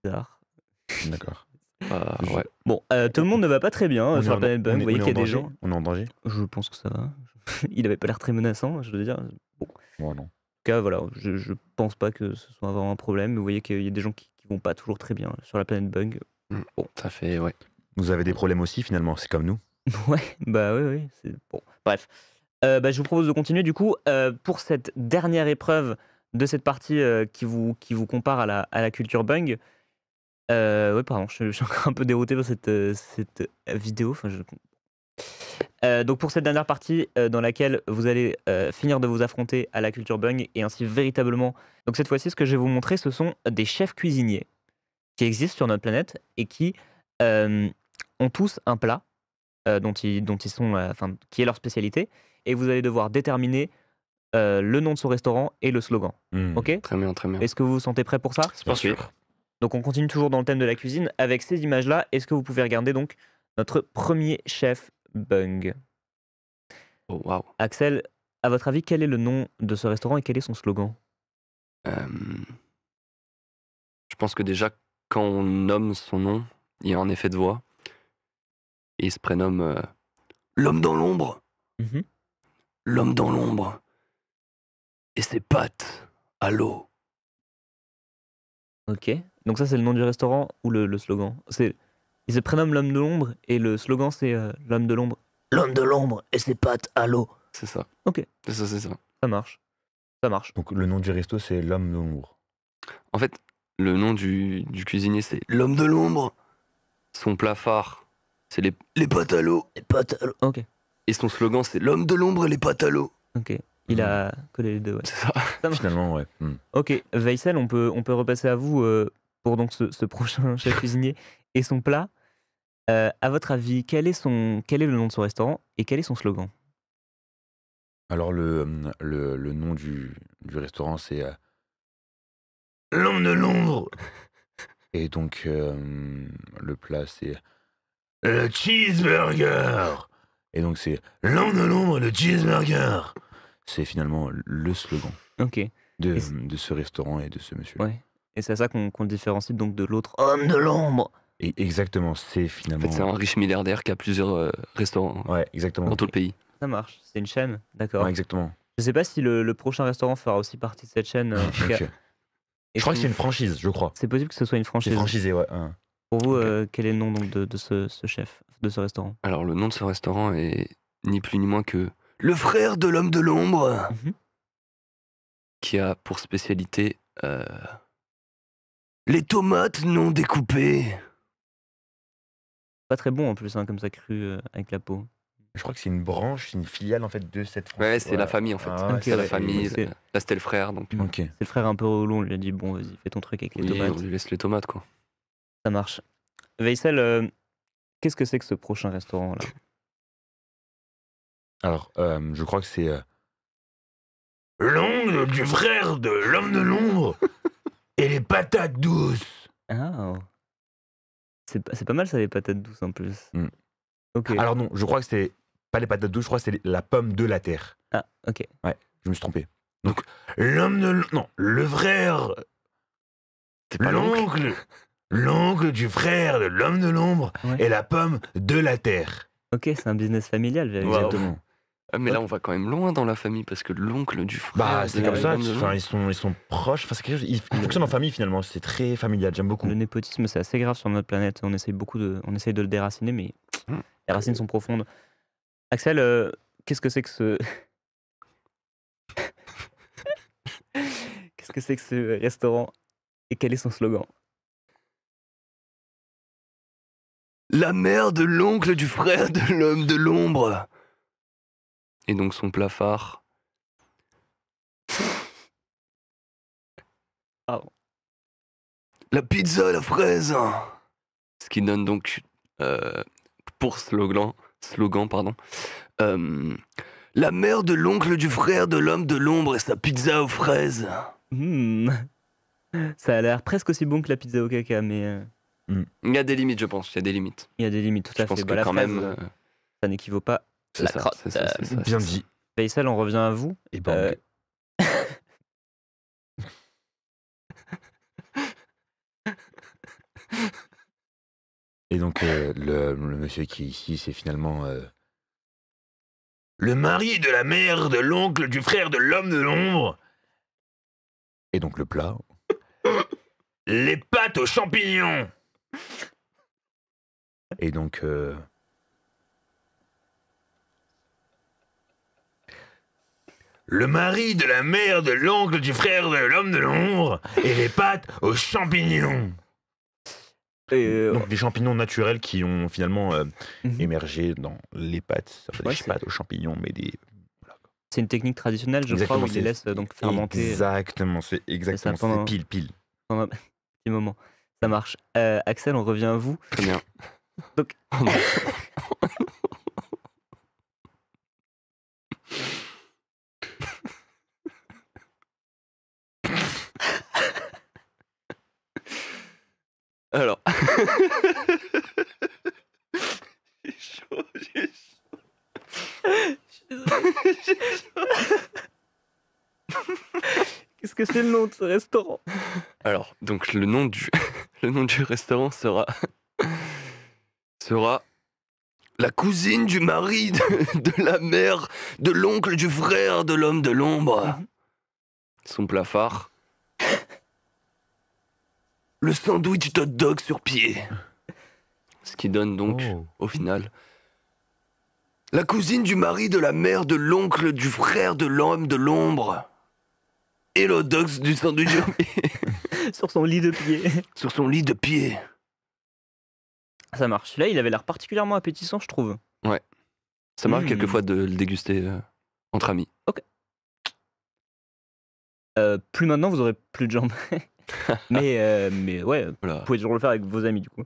bizarre.
D'accord.
Ouais.
Bon, tout le monde ne va pas très bien
On
sur
est
la
en-
planète Bug.
on est-
Vous voyez
on est
qu'il y a
en
des
danger
gens.
On est en danger?
Je pense que ça va. Il avait pas l'air très menaçant, je veux dire. En tout
Bon, non.
cas, voilà, je pense pas que ce soit vraiment un problème. Mais vous voyez qu'il y a des gens qui vont pas toujours très bien sur la planète Bug.
Ça fait, ouais.
Vous avez des problèmes aussi, finalement, c'est comme nous.
Ouais, bah oui, c'est bon. Bref, je vous propose de continuer du coup pour cette dernière épreuve de cette partie qui vous compare à la culture Bung. Ouais, pardon, je suis encore un peu dérouté par cette vidéo. Enfin, donc pour cette dernière partie dans laquelle vous allez finir de vous affronter à la culture Bung et ainsi véritablement. Donc cette fois-ci, ce que je vais vous montrer, ce sont des chefs cuisiniers qui existent sur notre planète et qui ont tous un plat dont ils sont, enfin, qui est leur spécialité, et vous allez devoir déterminer le nom de son restaurant et le slogan. Ok?
Très bien, très bien.
Est-ce que vous vous sentez prêt pour ça?
C'est parti.
Donc on continue toujours dans le thème de la cuisine avec ces images-là. Est-ce que vous pouvez regarder donc notre premier chef Bung?
Oh, waouh.
Axel, à votre avis, quel est le nom de ce restaurant et quel est son slogan?
Je pense que déjà, quand on nomme son nom, il y a un effet de voix. Et il se prénomme l'homme dans l'ombre.
Mhm.
L'homme dans l'ombre. Et ses pattes à l'eau.
Ok. Donc ça, c'est le nom du restaurant ou le slogan? Il se prénomme l'homme de l'ombre et le slogan, c'est l'homme de l'ombre. L'homme de l'ombre et ses pattes à l'eau.
C'est ça.
Ok.
C'est ça, c'est ça.
Ça marche. Ça marche.
Donc, le nom du resto, c'est l'homme de l'ombre.
En fait, le nom du cuisinier, c'est l'homme de l'ombre. Son plat phare, c'est les pâtes à l'eau.
Les pattes à l'eau. Ok.
Et son slogan, c'est l'homme de l'ombre et les pâtes à l'eau.
Ok. Il a collé les deux, ouais.
C'est ça.
Ça marche.
Finalement, ouais.
Ok, Veysel, on peut repasser à vous pour donc ce prochain chef cuisinier et son plat. À votre avis, quel est le nom de son restaurant et quel est son slogan?
Alors, le nom du restaurant, c'est l'homme de l'ombre. Et donc, le plat, c'est le cheeseburger. Et donc, c'est l'homme de l'ombre, le cheeseburger. C'est finalement le slogan
Ok,
de
Et
ce restaurant et de ce monsieur.
ouais. Et c'est à ça qu'on le différencie donc de l'autre homme de l'ombre.
Et exactement, c'est
En
finalement.
fait, c'est un riche milliardaire qui a plusieurs restaurants
Ouais, exactement.
dans tout le pays.
Ça marche, c'est une chaîne, d'accord.
Ouais, exactement.
Je sais pas si le prochain restaurant fera aussi partie de cette chaîne. En tout cas.
Ok. Je crois que c'est une franchise, je crois.
C'est possible que ce soit une
C'est
franchise.
franchisé, ouais.
Pour vous, quel est le nom donc, de ce chef, de ce restaurant?
Alors, le nom de ce restaurant est ni plus ni moins que le frère de l'homme de l'ombre,
Mhm.
qui a pour spécialité les tomates non découpées.
Pas très bon en plus, hein, comme ça cru avec la peau.
Je crois que c'est une branche, c'est une filiale en fait de cette franchise.
Ouais, c'est la famille en fait.
Ah ouais,
Ok,
c'est la
ouais.
famille.
C'est-
Là, c'était le frère, donc
Ok.
C'est le frère un peu relou, on lui a dit bon, vas-y, fais ton truc avec les
oui,
tomates.
on lui laisse les tomates quoi.
Ça marche. Veysel, qu'est-ce que c'est que ce prochain restaurant là?
Alors, je crois que c'est l'ongle du frère de l'homme de l'ombre et les patates douces.
Ah, c'est pas mal ça, les patates douces en plus.
Mm.
Ok.
Alors non, je crois que c'est pas les patates douces, je crois que c'est la pomme de la terre.
Ah, ok.
Je me suis trompé. Donc, l'homme de l'ombre... Non, le frère...
C'est pas l'oncle.
L'oncle du frère de l'homme de l'ombre
Ouais.
et la pomme de la terre.
Ok, c'est un business familial,
Wow.
véritablement.
Ah, mais là, on va quand même loin dans la famille parce que l'oncle du frère.
Bah, c'est
de
comme
la
ça,
dame de
enfin,
l'ombre.
ils sont proches, enfin, c'est quelque chose, ils fonctionnent en famille finalement, c'est très familial, j'aime beaucoup.
Le népotisme, c'est assez grave sur notre planète. On essaye de le déraciner, mais
Mm.
les racines sont profondes. Axel, qu'est-ce que c'est que ce... Qu'est-ce que c'est que ce restaurant et quel est son slogan?
La mère de l'oncle du frère de l'homme de l'ombre. Et donc son plat phare.
Pardon.
La pizza à la fraise. Ce qui donne donc pour slogan, pardon. La mère de l'oncle du frère de l'homme de l'ombre et sa pizza aux fraises.
Hmm. Ça a l'air presque aussi bon que la pizza au caca, mais
Il y a des limites, je pense. Il y a des limites.
il y a des limites, tout
Je
à
pense
fait.
que
Bah, la
quand
fraise,
même.
ça n'équivaut pas.
C'est
La
ça,
crotte.
c'est ça, c'est ça,
Bien
c'est ça.
dit.
Faisal, on revient à vous.
Et ben,
Euh,
Et donc, le monsieur qui est ici, c'est finalement le mari de la mère de l'oncle du frère de l'homme de l'ombre. Et donc, le plat. Les pâtes aux champignons. Et donc, le mari de la mère de l'oncle du frère de l'homme de l'ombre et les pâtes aux champignons. Donc des champignons naturels qui ont finalement
mhm.
émergé dans les pâtes. Ça fait
Ouais,
des pâtes aux champignons, mais des...
C'est une technique traditionnelle, je crois, où ils les laissent donc fermenter
Exactement, c'est exactement,
pendant-
c'est pile.
pendant un petit moment. Ça marche. Axel, on revient à vous.
Très bien.
Donc-
Alors. J'ai chaud, j'ai
Qu'est-ce que c'est le nom de ce restaurant?
Alors, donc le nom du, le nom du restaurant sera la cousine du mari de la mère de l'oncle du frère de l'homme de l'ombre. Son plat phare. Le sandwich hot dog sur pied. Ce qui donne donc, au final, la cousine du mari de la mère de l'oncle du frère de l'homme de l'ombre. Et le hot dog du sandwich sur pied.
Sur son lit de pied.
Sur son lit de pied.
Ça marche. Là, il avait l'air particulièrement appétissant, je trouve.
Ça m'arrive
Mmh.
quelquefois de le déguster entre amis.
Plus maintenant, vous aurez plus de jambes. mais ouais,
Voilà.
vous pouvez toujours le faire avec vos amis, du coup.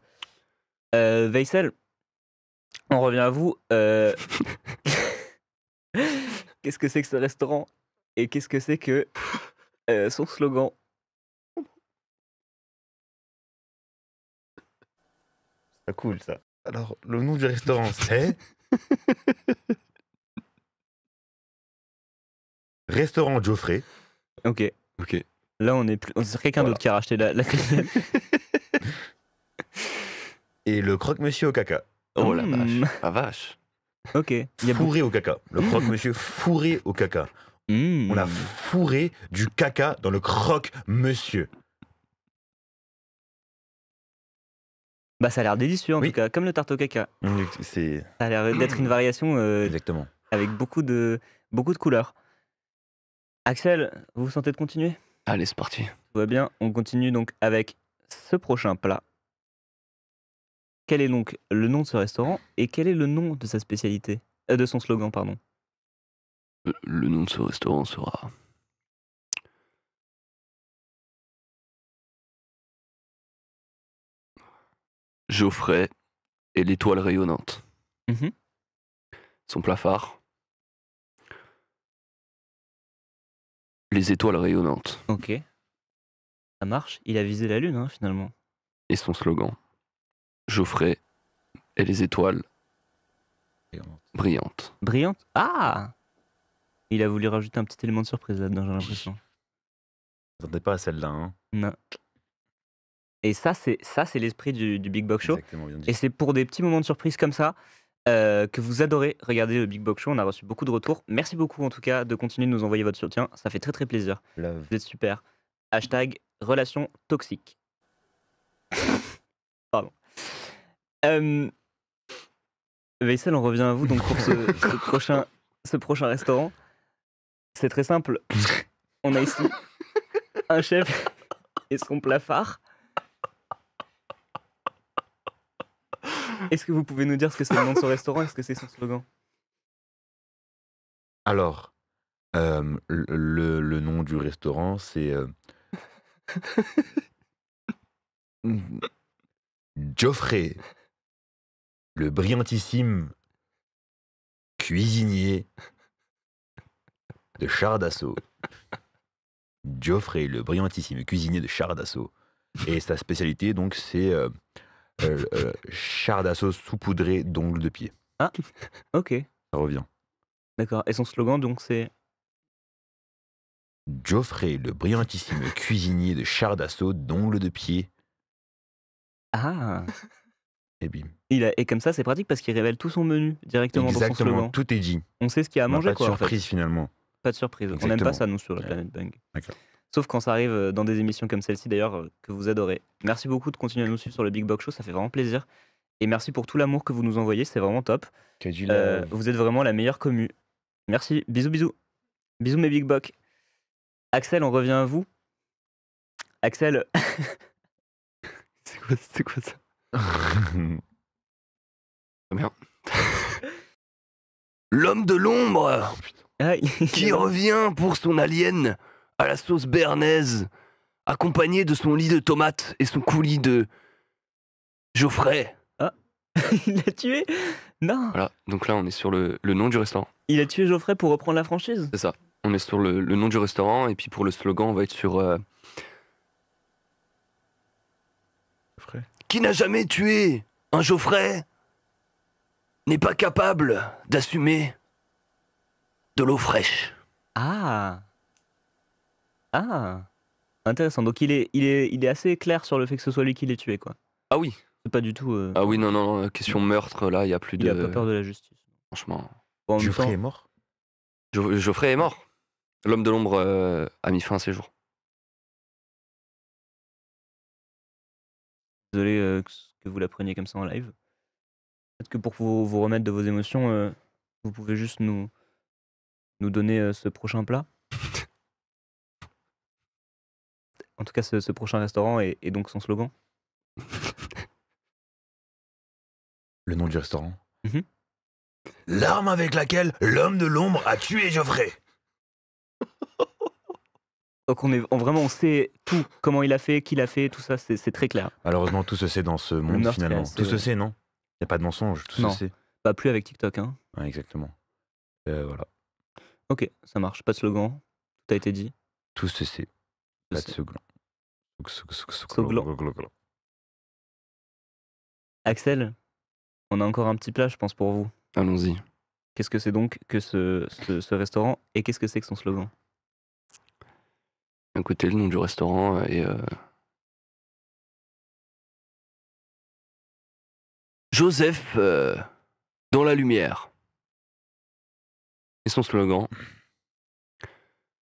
Veysel, on revient à vous. Qu'est-ce que c'est que ce restaurant? Et qu'est-ce que c'est que son slogan?
C'est cool ça. Alors, le nom du restaurant, c'est... Restaurant Geoffrey.
Ok.
Ok.
Là, on est plus. C'est quelqu'un
Voilà.
d'autre qui a racheté la filiale.
Et le croque-monsieur au caca.
Oh la
Mmh.
vache. La vache.
Ok. Il y a
Fourré au caca. Le croque-monsieur fourré au caca.
Mmh.
On a fourré du caca dans le croque-monsieur.
Bah, ça a l'air délicieux en
Oui.
tout cas, comme le tarte au caca.
C'est...
Ça a l'air d'être une variation
Exactement.
avec beaucoup de couleurs. Axel, vous vous sentez de continuer?
Allez, c'est parti.
Tout va bien. On continue donc avec ce prochain plat. Quel est donc le nom de ce restaurant et quel est le nom de sa spécialité? De son slogan, pardon.
Le nom de ce restaurant sera... Geoffrey et l'étoile rayonnante.
Mhm.
Son plat phare. Les étoiles rayonnantes.
Ok. Ça marche. Il a visé la lune, hein, finalement.
Et son slogan. Geoffrey et les étoiles brillantes.
Brillante. Ah! Il a voulu rajouter un petit élément de surprise là-dedans, j'ai l'impression.
Je m'attendais pas à celle-là. Hein.
Non. Et ça, c'est l'esprit du Big Box Show.
Exactement, bien dit.
Et c'est pour des petits moments de surprise comme ça que vous adorez regarder le Big Box Show. On a reçu beaucoup de retours. Merci beaucoup en tout cas de continuer de nous envoyer votre soutien. Ça fait très très plaisir.
Love.
Vous êtes super. Hashtag relation toxique. Pardon. Veysel, on revient à vous donc pour ce prochain restaurant. C'est très simple. On a ici un chef et son plat phare. Est-ce que vous pouvez nous dire ce que c'est le nom de son restaurant? Est-ce que c'est son slogan?
Alors, le nom du restaurant, c'est Geoffrey, le brillantissime cuisinier de char d'assaut. Geoffrey, le brillantissime cuisinier de char d'assaut. Et sa spécialité, donc, c'est char d'assaut saupoudré d'ongles de pied.
Ah, ok,
Ça revient.
d'accord. Et son slogan, donc, c'est...
Geoffrey, le brillantissime cuisinier de char d'assaut d'ongles de pied.
Ah,
Et bim.
et comme ça, c'est pratique parce qu'il révèle tout son menu directement dans son
Exactement,
slogan.
tout est dit.
On sait ce qu'il y a à
On n'a
manger,
pas de
quoi, en fait.
surprise finalement.
Pas de surprise. On n'aime
Exactement.
pas ça, nous, sur la
Ouais.
planète Bung.
D'accord.
Sauf quand ça arrive dans des émissions comme celle-ci, d'ailleurs, que vous adorez. Merci beaucoup de continuer à nous suivre sur le Big Box Show, ça fait vraiment plaisir. Et merci pour tout l'amour que vous nous envoyez, c'est vraiment top. Vous êtes vraiment la meilleure commu. Merci, bisous, bisous. Bisous, mes Big Box. Axel, on revient à vous. Axel,
C'est quoi ça? Bien. L'homme de l'ombre
ah,
qui revient pour son alien à la sauce béarnaise, accompagné de son lit de tomates et son coulis de Geoffrey.
il l'a tué? Non,
Voilà, donc là on est sur le nom du restaurant.
il a tué Geoffrey pour reprendre la franchise.
C'est ça. On est sur le nom du restaurant et puis pour le slogan on va être sur
Geoffrey.
qui n'a jamais tué un Geoffrey n'est pas capable d'assumer de l'eau fraîche.
Ah, ah, intéressant. Donc il est assez clair sur le fait que ce soit lui qui l'ait tué, quoi.
Ah oui.
C'est pas du tout.
Ah oui, non, question meurtre, là, il n'y a plus
Il
de...
a pas peur de la justice.
Franchement.
Bon, en même
Geoffrey
temps,
est mort.
Geoffrey est mort. L'homme de l'ombre a mis fin à ses jours.
désolé que vous l'appreniez comme ça en live. Peut-être que pour vous remettre de vos émotions, vous pouvez juste nous donner ce prochain plat. En tout cas, ce prochain restaurant et donc son slogan.
Le nom du restaurant.
Mhm.
L'arme avec laquelle l'homme de l'ombre a tué Geoffrey.
Donc vraiment, on sait tout, comment il a fait, qui l'a fait, tout ça, c'est très clair.
Malheureusement, tout se sait dans ce monde
meurtre est
finalement.
assez,
Tout se sait, non? Il n'y a pas de mensonge, tout
Non.
se sait.
Pas plus avec TikTok, hein.
Ouais, exactement. Voilà.
Ok, ça marche. Pas de slogan, tout a été dit.
Tout se sait. Pas de
sais.
second.
Second. Axel, on a encore un petit plat, je pense, pour vous.
Allons-y.
Qu'est-ce que c'est donc que ce restaurant et qu'est-ce que c'est que son slogan?
Écoutez, le nom du restaurant est... Joseph dans la lumière. Et son slogan.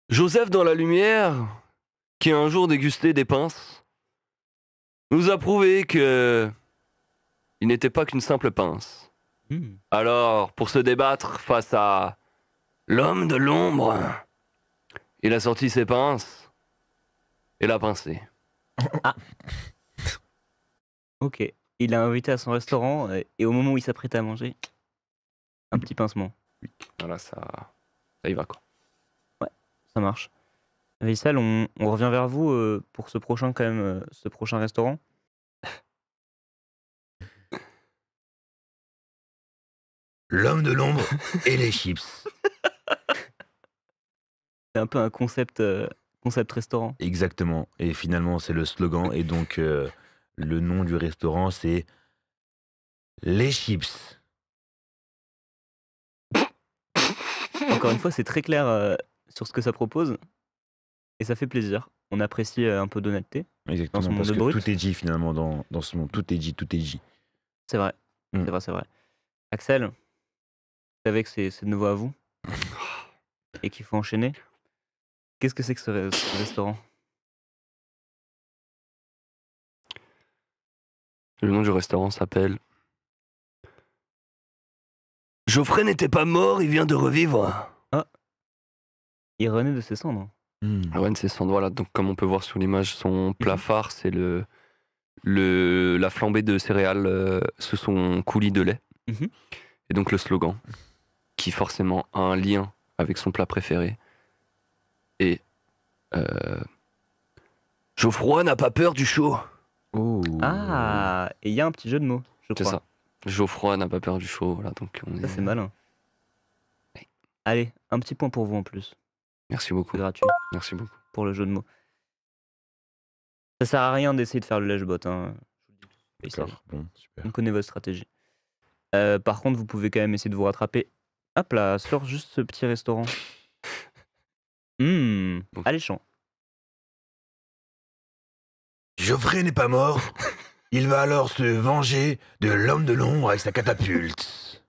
Joseph dans la lumière, qui a un jour dégusté des pinces, nous a prouvé que il n'était pas qu'une simple pince.
Hmm.
Alors, pour se débattre face à l'homme de l'ombre, il a sorti ses pinces et l'a pincé.
Ok. Il l'a invité à son restaurant et au moment où il s'apprêtait à manger, Un petit pincement.
Voilà, ça y va quoi.
Ça marche. Vissal, on revient vers vous pour ce prochain quand même, ce prochain restaurant.
L'homme de l'ombre et les chips.
C'est un peu un concept restaurant.
Exactement. Et finalement, c'est le slogan. Et donc, le nom du restaurant, c'est les chips.
Encore une fois, c'est très clair sur ce que ça propose. Et ça fait plaisir. On apprécie un peu d'honnêteté.
Exactement.
monde
Parce
de
que
brut.
tout est dit finalement dans ce monde. Tout est dit, tout est dit.
C'est vrai.
Mm.
C'est vrai. Axel, vous savez que c'est de nouveau à vous. Et qu'il faut enchaîner. Qu'est-ce que c'est que ce restaurant?
Le nom du restaurant s'appelle Geoffrey n'était pas mort, il vient de revivre.
Il renaît de ses cendres.
Ah ouais, c'est son voilà. Donc comme on peut voir sur l'image, son plat phare, c'est la flambée de céréales sous son coulis de lait.
Mhm.
Et donc le slogan, qui forcément a un lien avec son plat préféré. Et Geoffroy n'a pas peur du chaud.
Oh.
Ah, et il y a un petit jeu de mots, je
C'est
crois.
ça. Geoffroy n'a pas peur du chaud. Voilà, donc on
Ça,
est...
c'est malin. Allez, un petit point pour vous en plus.
Merci beaucoup.
C'est gratuit
Merci beaucoup.
pour le jeu de mots. Ça sert à rien d'essayer de faire le lèche-bot. Hein.
D'accord. Bon, super.
On connaît votre stratégie. Par contre, vous pouvez quand même essayer de vous rattraper. Hop là, sur juste ce petit restaurant. Alléchant.
Geoffrey n'est pas mort. Il va alors se venger de l'homme de l'ombre avec sa catapulte.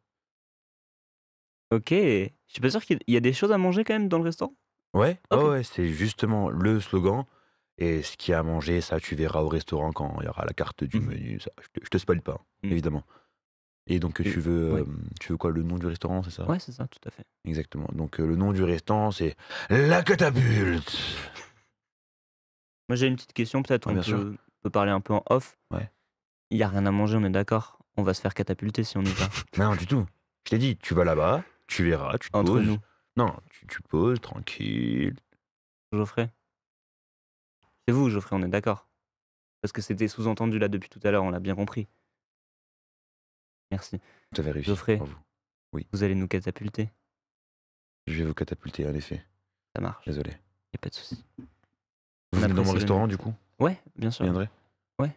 Ok. Je suis pas sûr qu'il y a des choses à manger quand même dans le restaurant.
Ouais,
Ok.
ouais, c'est justement le slogan. Et ce qu'il y a à manger, ça, tu verras au restaurant quand il y aura la carte du
Mhm.
menu. Ça, je te spoil pas,
Mhm.
évidemment. Et donc,
Et-
tu veux
ouais.
quoi, le nom du restaurant, c'est ça?
Ouais, c'est ça, tout à fait.
Exactement. Donc, le nom du restaurant, c'est la catapulte.
Moi, j'ai une petite question, peut-être
Ouais,
on
bien sûr.
peut parler un peu en off.
Ouais.
Il y a rien à manger, on est d'accord. On va se faire catapulter si on y va.
Non, du tout. Je t'ai dit, tu vas là-bas, tu verras, tu te
Entre
poses.
nous,
Non, tu poses, tranquille.
Geoffrey. C'est vous, Geoffrey, on est d'accord. Parce que c'était sous-entendu là depuis tout à l'heure, on l'a bien compris. Merci.
Vous avez réussi.
Geoffrey.
Bravo.
Vous allez nous catapulter.
Je vais vous catapulter, en effet.
Ça marche,
Désolé.
y a pas de souci.
Vous venez dans
apprécie
mon
le
restaurant,
mérite.
du coup?
Ouais, bien
Vous
sûr,
viendrez?
Ouais.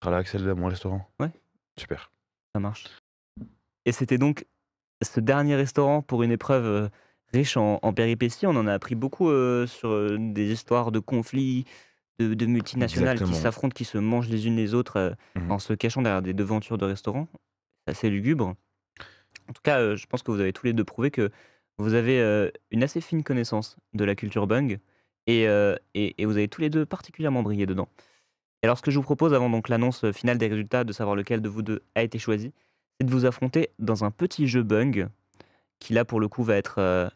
Sera là, Axel, à mon restaurant?
Ouais.
Super.
ça marche. Et c'était donc ce dernier restaurant pour une épreuve riche en péripéties. On en a appris beaucoup sur des histoires de conflits, de multinationales qui
Exactement.
s'affrontent, qui se mangent les unes les autres
Mhm.
en se cachant derrière des devantures de restaurants. C'est assez lugubre. En tout cas, je pense que vous avez tous les deux prouvé que vous avez une assez fine connaissance de la culture bung et vous avez tous les deux particulièrement brillé dedans. Et alors, ce que je vous propose avant donc l'annonce finale des résultats, de savoir lequel de vous deux a été choisi, c'est de vous affronter dans un petit jeu bung qui là pour le coup va être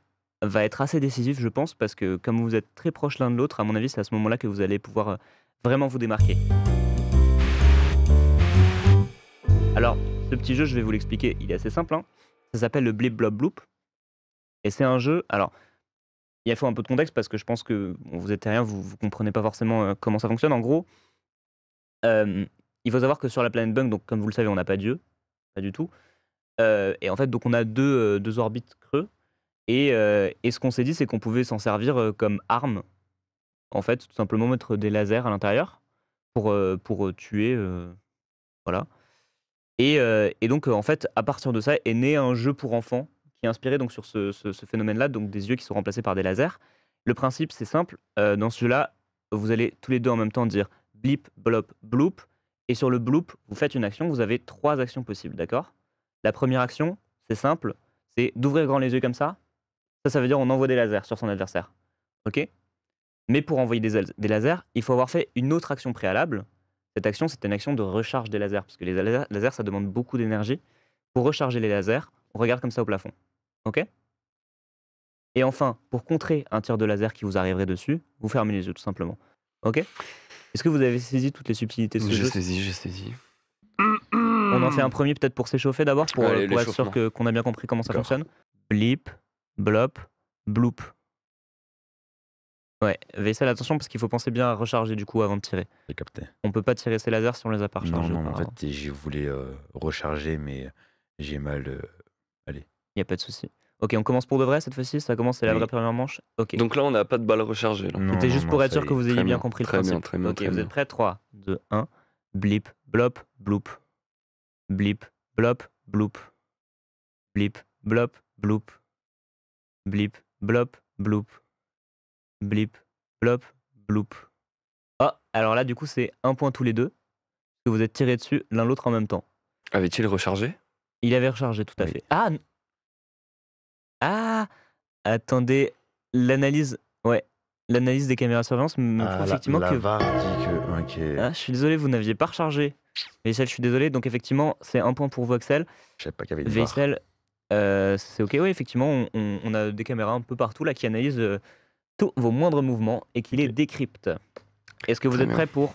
assez décisif, je pense, parce que comme vous êtes très proches l'un de l'autre, à mon avis, c'est à ce moment-là que vous allez pouvoir vraiment vous démarquer. Alors, ce petit jeu, je vais vous l'expliquer, il est assez simple. Hein. Ça s'appelle le Blip Blob Bloop. Et c'est un jeu. Alors, il faut un peu de contexte parce que je pense que vous êtes terrien, vous comprenez pas forcément comment ça fonctionne. En gros, il faut savoir que sur la planète Bung, donc comme vous le savez, on n'a pas Dieu, pas du tout. Et en fait, donc on a deux orbites creux. Et ce qu'on s'est dit, c'est qu'on pouvait s'en servir comme arme. En fait, tout simplement mettre des lasers à l'intérieur pour tuer. Voilà. Et donc, en fait, à partir de ça, est né un jeu pour enfants qui est inspiré donc sur ce phénomène-là, donc des yeux qui sont remplacés par des lasers. Le principe, c'est simple. Dans ce jeu-là, vous allez tous les deux en même temps dire blip, blop, bloop. Et sur le bloop, vous faites une action. Vous avez 3 actions possibles, d'accord? La première action, c'est simple. C'est d'ouvrir grand les yeux comme ça. Ça veut dire on envoie des lasers sur son adversaire. Ok? Mais pour envoyer des lasers, il faut avoir fait une autre action préalable. Cette action, c'est une action de recharge des lasers, parce que les lasers, ça demande beaucoup d'énergie. Pour recharger les lasers, on regarde comme ça au plafond. Ok? Et enfin, pour contrer un tir de laser qui vous arriverait dessus, vous fermez les yeux, tout simplement. Ok? Est-ce que vous avez saisi toutes les subtilités de ce jeu?
J'ai saisi.
On On en fait un premier peut-être pour s'échauffer d'abord, pour
Allez,
être sûr
l'échauffement.
qu'on a bien compris comment ça
D'accord.
fonctionne. Blip, blop, bloop. Ouais, vaisselle, attention parce qu'il faut penser bien à recharger du coup avant de tirer.
J'ai capté.
On peut pas tirer ses lasers si on les a pas rechargés.
Non, en
auparavant.
fait, je voulais recharger, mais j'ai mal.
Y a pas de souci. Ok, on commence pour de vrai cette fois-ci. Ça commence, c'est la
Oui.
vraie première manche. Ok.
Donc là, on n'a pas de balle rechargée. Là.
Non,
C'était juste pour être
ça
sûr
y
que
est.
vous ayez
Très
bien
bien,
compris le
très bien,
principe.
très bien,
Ok,
très
vous
bien.
êtes prêts? 3, 2, 1. Blip, blop, bloop. Blip, blop, bloop. Blip, blop, bloop. Blip, blop, bloop. Blip, blop, bloop. Ah, alors là, du coup, c'est un point tous les deux. Que vous êtes tirés dessus l'un l'autre en même temps.
Avait-il rechargé?
Il avait rechargé, tout à
Oui.
fait. Ah, ah, attendez, l'analyse, ouais, l'analyse des caméras de surveillance me prouve effectivement
la
que.
VAR dit que. Ok.
Ah, je suis désolé, vous n'aviez pas rechargé. Vaisselle, je suis désolé. Donc effectivement, c'est un point pour vous, Axel.
Je savais pas qu'il y avait une VAR.
Vaisselle, c'est ok. Oui, effectivement, on a des caméras un peu partout là qui analysent tous vos moindres mouvements et qui les décryptent. Est-ce que vous
Très
êtes
bien.
prêts pour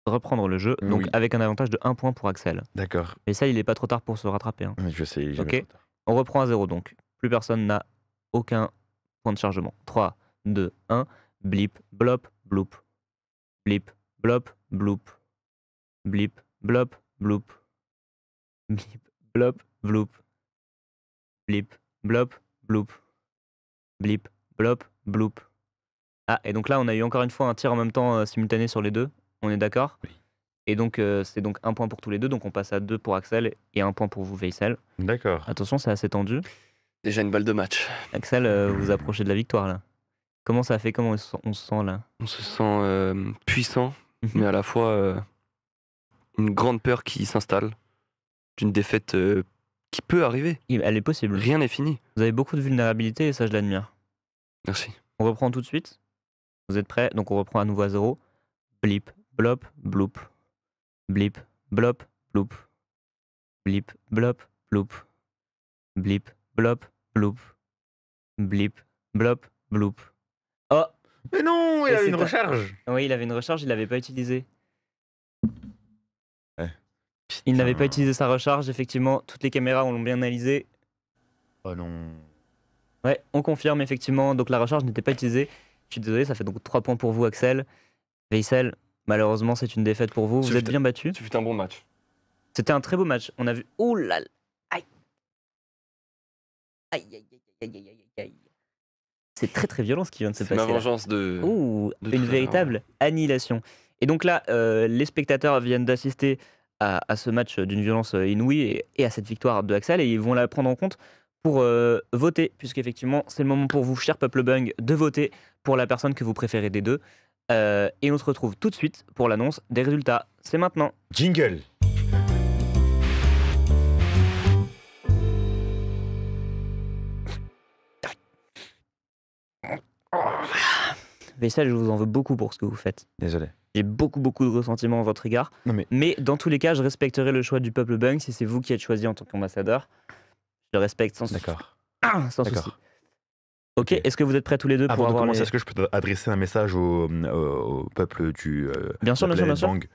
reprendre le jeu? Donc
Oui.
avec un avantage de 1 point pour Axel.
D'accord.
Et ça, il n'est pas trop tard pour se rattraper, hein.
Je sais, j'ai
Ok.
jamais trop tard.
On reprend à 0 donc. Plus personne n'a aucun point de chargement. 3, 2, 1. Blip, blop, bloop. Blip, blop, bloop. Blip, blop, bloop. Blip, blop, bloop. Blip, blop, bloop. Blip, blop, bloop. Ah, et donc là, on a eu encore une fois un tir en même temps simultané sur les deux. On est d'accord?
Oui.
Et donc, c'est donc un point pour tous les deux. Donc, on passe à 2 pour Axel et 1 point pour vous, Vaisselle.
D'accord.
Attention, c'est assez tendu.
Déjà une balle de match.
Axel, vous approchez de la victoire là. Comment ça a fait? Comment on se sent là?
On se sent puissant,
Mhm.
mais à la fois une grande peur qui s'installe d'une défaite qui peut arriver.
Elle est possible.
Rien n'est fini.
Vous avez beaucoup de vulnérabilité et ça, je l'admire.
Merci.
On reprend tout de suite. Vous êtes prêts? Donc, on reprend à nouveau à 0. Blip, blop, bloop. Blip, blop, bloop. Blip, blop, bloop. Blip, blop, bloop. Blip, blop, bloop. Oh!
Mais non,
Et
il a
c'est
une
un-
recharge.
Oui, il avait une recharge, il l'avait pas utilisée.
Ouais.
Il n'avait pas
Putain.
utilisé sa recharge, effectivement. Toutes les caméras l'ont bien analysé.
Oh non.
Ouais, on confirme, effectivement. Donc, la recharge n'était pas utilisée. Je suis désolé, ça fait donc 3 points pour vous, Axel. Vaisselle, malheureusement, c'est une défaite pour vous. Vous êtes bien battu.
Tu fais un bon match.
C'était un très beau match. On a vu. Ouh là là. Aïe. Aïe, aïe, aïe, aïe, aïe, aïe, aïe. C'est très très violent ce qui vient de se
C'est ma
passer. là.
vengeance de.
Ouh,
de
une
tout à
véritable annihilation. Et donc là, les spectateurs viennent d'assister à ce match d'une violence inouïe et à cette victoire de Axel et ils vont la prendre en compte pour voter, puisqu'effectivement, c'est le moment pour vous, cher peuple Bung, de voter pour la personne que vous préférez des deux. Et on se retrouve tout de suite pour l'annonce des résultats. C'est maintenant.
Jingle.
Vaisselle, je vous en veux beaucoup pour ce que vous faites.
Désolé.
J'ai beaucoup de ressentiments à votre égard.
Non mais
Mais dans tous les cas, je respecterai le choix du peuple Bung. Si c'est vous qui êtes choisi en tant qu'ambassadeur, je le respecte sans souci.
d'accord.
Sans souci.
D'accord.
Ok, est-ce que vous êtes prêts tous les deux pour
Avant de
avoir
commencer,
les...
est-ce que je peux adresser un message au peuple du
Bien sûr,
la
bien sûr, bien
planète
sûr.
Bang.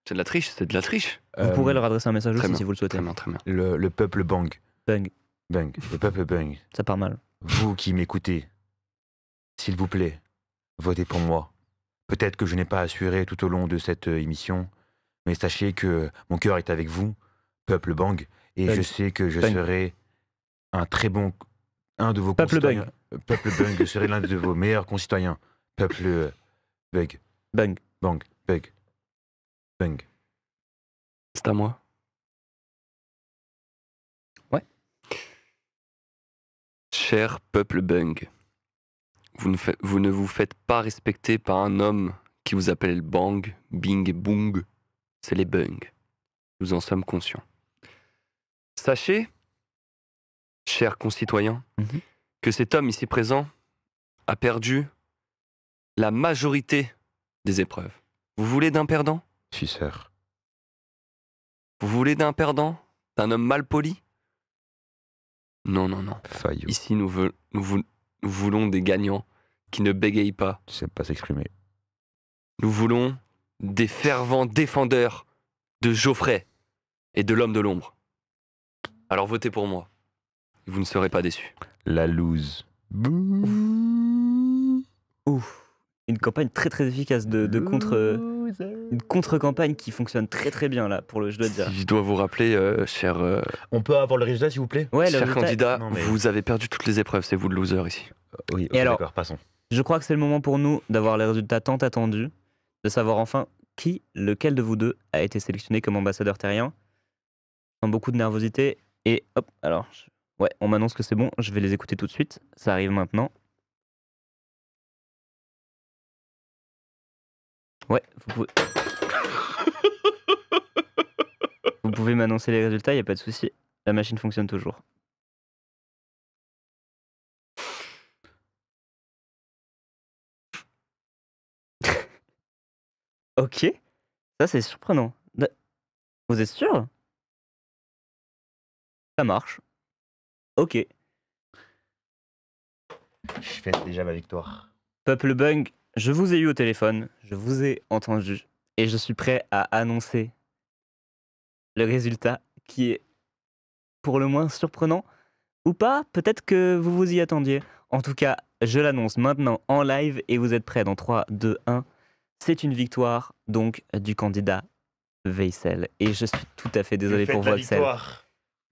C'est de la triche, c'est de la triche.
Vous pourrez leur adresser un message
très
aussi
bien,
si vous le souhaitez.
Très bien, très bien.
le peuple Bang.
Bung,
Bang. Le peuple Bang.
ça part mal.
Vous qui m'écoutez, s'il vous plaît, votez pour moi. Peut-être que je n'ai pas assuré tout au long de cette émission, mais sachez que mon cœur est avec vous, peuple Bang, et
Bang.
je sais que je
Bang.
serai un très bon, un de vos
Peuple
concitoyens. Peuple Bang, je serai l'un de vos meilleurs concitoyens. Peuple Bug,
Bung.
Bang, Bug, Bang.
C'est à moi.
Ouais.
Cher peuple Bung, vous ne vous faites pas respecter par un homme qui vous appelle Bang, Bing et Boong. C'est les Bung. Nous en sommes conscients. Sachez, chers concitoyens,
Mhm.
que cet homme ici présent a perdu la majorité des épreuves. Vous voulez d'un perdant ?
Suceur.
Vous voulez d'un perdant ? D'un homme mal poli ? Non, non, non.
Faillot.
Ici, nous voulons des gagnants qui ne bégayent pas.
Tu sais pas s'exprimer.
Nous voulons des fervents défendeurs de Geoffrey. et de l'homme de l'ombre. Alors votez pour moi. Vous ne serez pas déçus.
La loose.
Ouf. Une campagne très très efficace de une contre-campagne qui fonctionne très très bien là, je dois dire.
Si je dois vous rappeler, cher
On peut avoir le résultat, s'il vous plaît?
Ouais, le
cher
résultat-
candidat,
Non, mais-
vous avez perdu toutes les épreuves, c'est vous le loser ici.
Oui,
Et alors
d'accord, passons.
Je crois que c'est le moment pour nous d'avoir les résultats tant attendus, de savoir enfin lequel de vous deux a été sélectionné comme ambassadeur terrien. Sans beaucoup de nervosité. Et hop, alors, ouais, on m'annonce que c'est bon, je vais les écouter tout de suite. Ça arrive maintenant. Ouais, vous pouvez m'annoncer les résultats, il n'y a pas de souci. La machine fonctionne toujours. Ok, ça c'est surprenant. Vous êtes sûr? Ça marche. Ok.
Je fête déjà ma victoire.
Peuple Bung, je vous ai eu au téléphone, je vous ai entendu et je suis prêt à annoncer le résultat qui est pour le moins surprenant ou pas. Peut-être que vous vous y attendiez. En tout cas, je l'annonce maintenant en live et vous êtes prêts dans 3, 2, 1. C'est une victoire donc du candidat Veysel. Et je suis tout à fait désolé pour Voxel.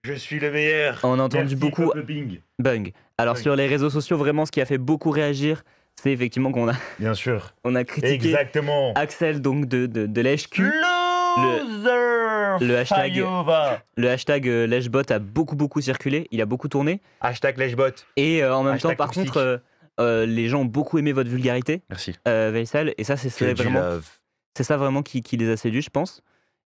Je suis le meilleur.
On a entendu beaucoup
Bing.
Bung. Alors
Bung.
sur les réseaux sociaux, vraiment ce qui a fait beaucoup réagir, c'est effectivement qu'on a,
Bien sûr.
on a critiqué
Exactement.
Axel donc de lèche-cul.
Loser.
le hashtag-
Fayova.
Le hashtag lèche-bot a beaucoup circulé, il a beaucoup tourné.
Hashtag lèche-bot.
Et en même
Hashtag
temps, par
toxique.
contre, les gens ont beaucoup aimé votre vulgarité,
Merci.
Veysel. Et ça, c'est ça vraiment qui les a séduits, je pense.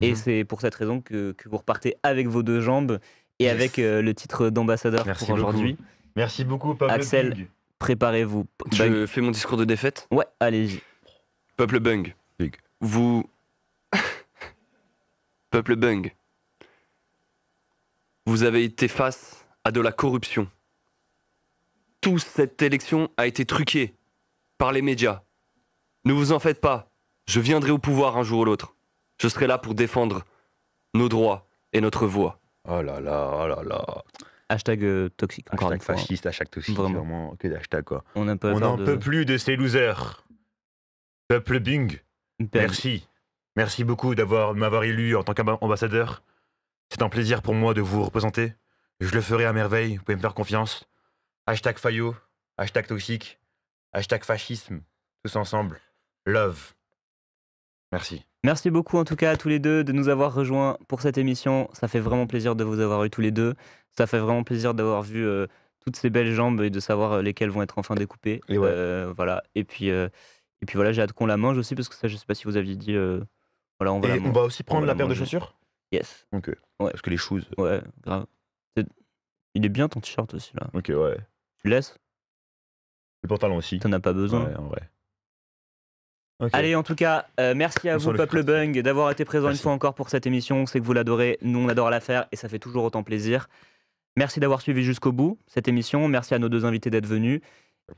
Et
Mhm.
c'est pour cette raison que vous repartez avec vos deux jambes et
Yes.
avec le titre d'ambassadeur
Merci
pour
beaucoup.
aujourd'hui.
Merci beaucoup, Pablo
Axel.
Bing.
Préparez-vous. Bung.
Je fais mon discours de défaite.
Ouais, allez-y.
Peuple Bung,
Big.
vous... Peuple Bung, vous avez été face à de la corruption. Toute cette élection a été truquée par les médias. Ne vous en faites pas, je viendrai au pouvoir un jour ou l'autre. Je serai là pour défendre nos droits et notre voix.
Oh là là, oh là là.
Hashtag toxique, encore une
Hashtag
fois. hein.
fasciste, hashtag toxique.
Vraiment.
Vraiment que des hashtags quoi.
On n'a pas
On
peur
n'en
de...
peut plus de ces losers. Peuple Bing,
Bung.
merci. Merci beaucoup de m'avoir élu en tant qu'ambassadeur. C'est un plaisir pour moi de vous représenter. Je le ferai à merveille, vous pouvez me faire confiance. Hashtag Fayot, hashtag toxique, hashtag fascisme, tous ensemble. Love. Merci.
Merci beaucoup en tout cas à tous les deux de nous avoir rejoints pour cette émission. Ça fait vraiment plaisir de vous avoir eu tous les deux. Ça fait vraiment plaisir d'avoir vu toutes ces belles jambes et de savoir lesquelles vont être enfin découpées.
Et ouais.
Voilà. Et puis voilà, j'ai hâte qu'on la mange aussi parce que ça, je sais pas si vous aviez dit. Voilà, on va la
Et on
manger.
va aussi prendre
va
la
la
paire de
manger.
chaussures.
Yes.
Ok.
Ouais.
Parce que les shoes.
Ouais, grave. Il est bien ton t-shirt aussi là.
Ok, ouais.
Tu laisses?
Le pantalon aussi.
T'en as pas besoin.
Ouais, en vrai. Ok.
Allez, en tout cas, merci à
On
vous,
sent le
Peuple
frotte.
Bung, d'avoir été présent une
Merci.
fois encore pour cette émission. On sait que vous l'adorez, nous on adore la faire et ça fait toujours autant plaisir. Merci d'avoir suivi jusqu'au bout cette émission. Merci à nos deux invités d'être venus.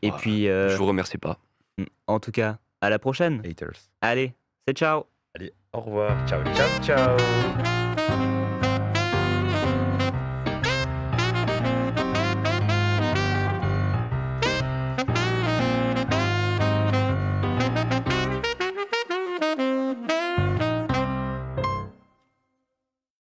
Et puis,
Je vous remercie pas.
en tout cas, à la prochaine.
Haters.
Allez, c'est ciao.
Allez, au revoir. Ciao, ciao, ciao.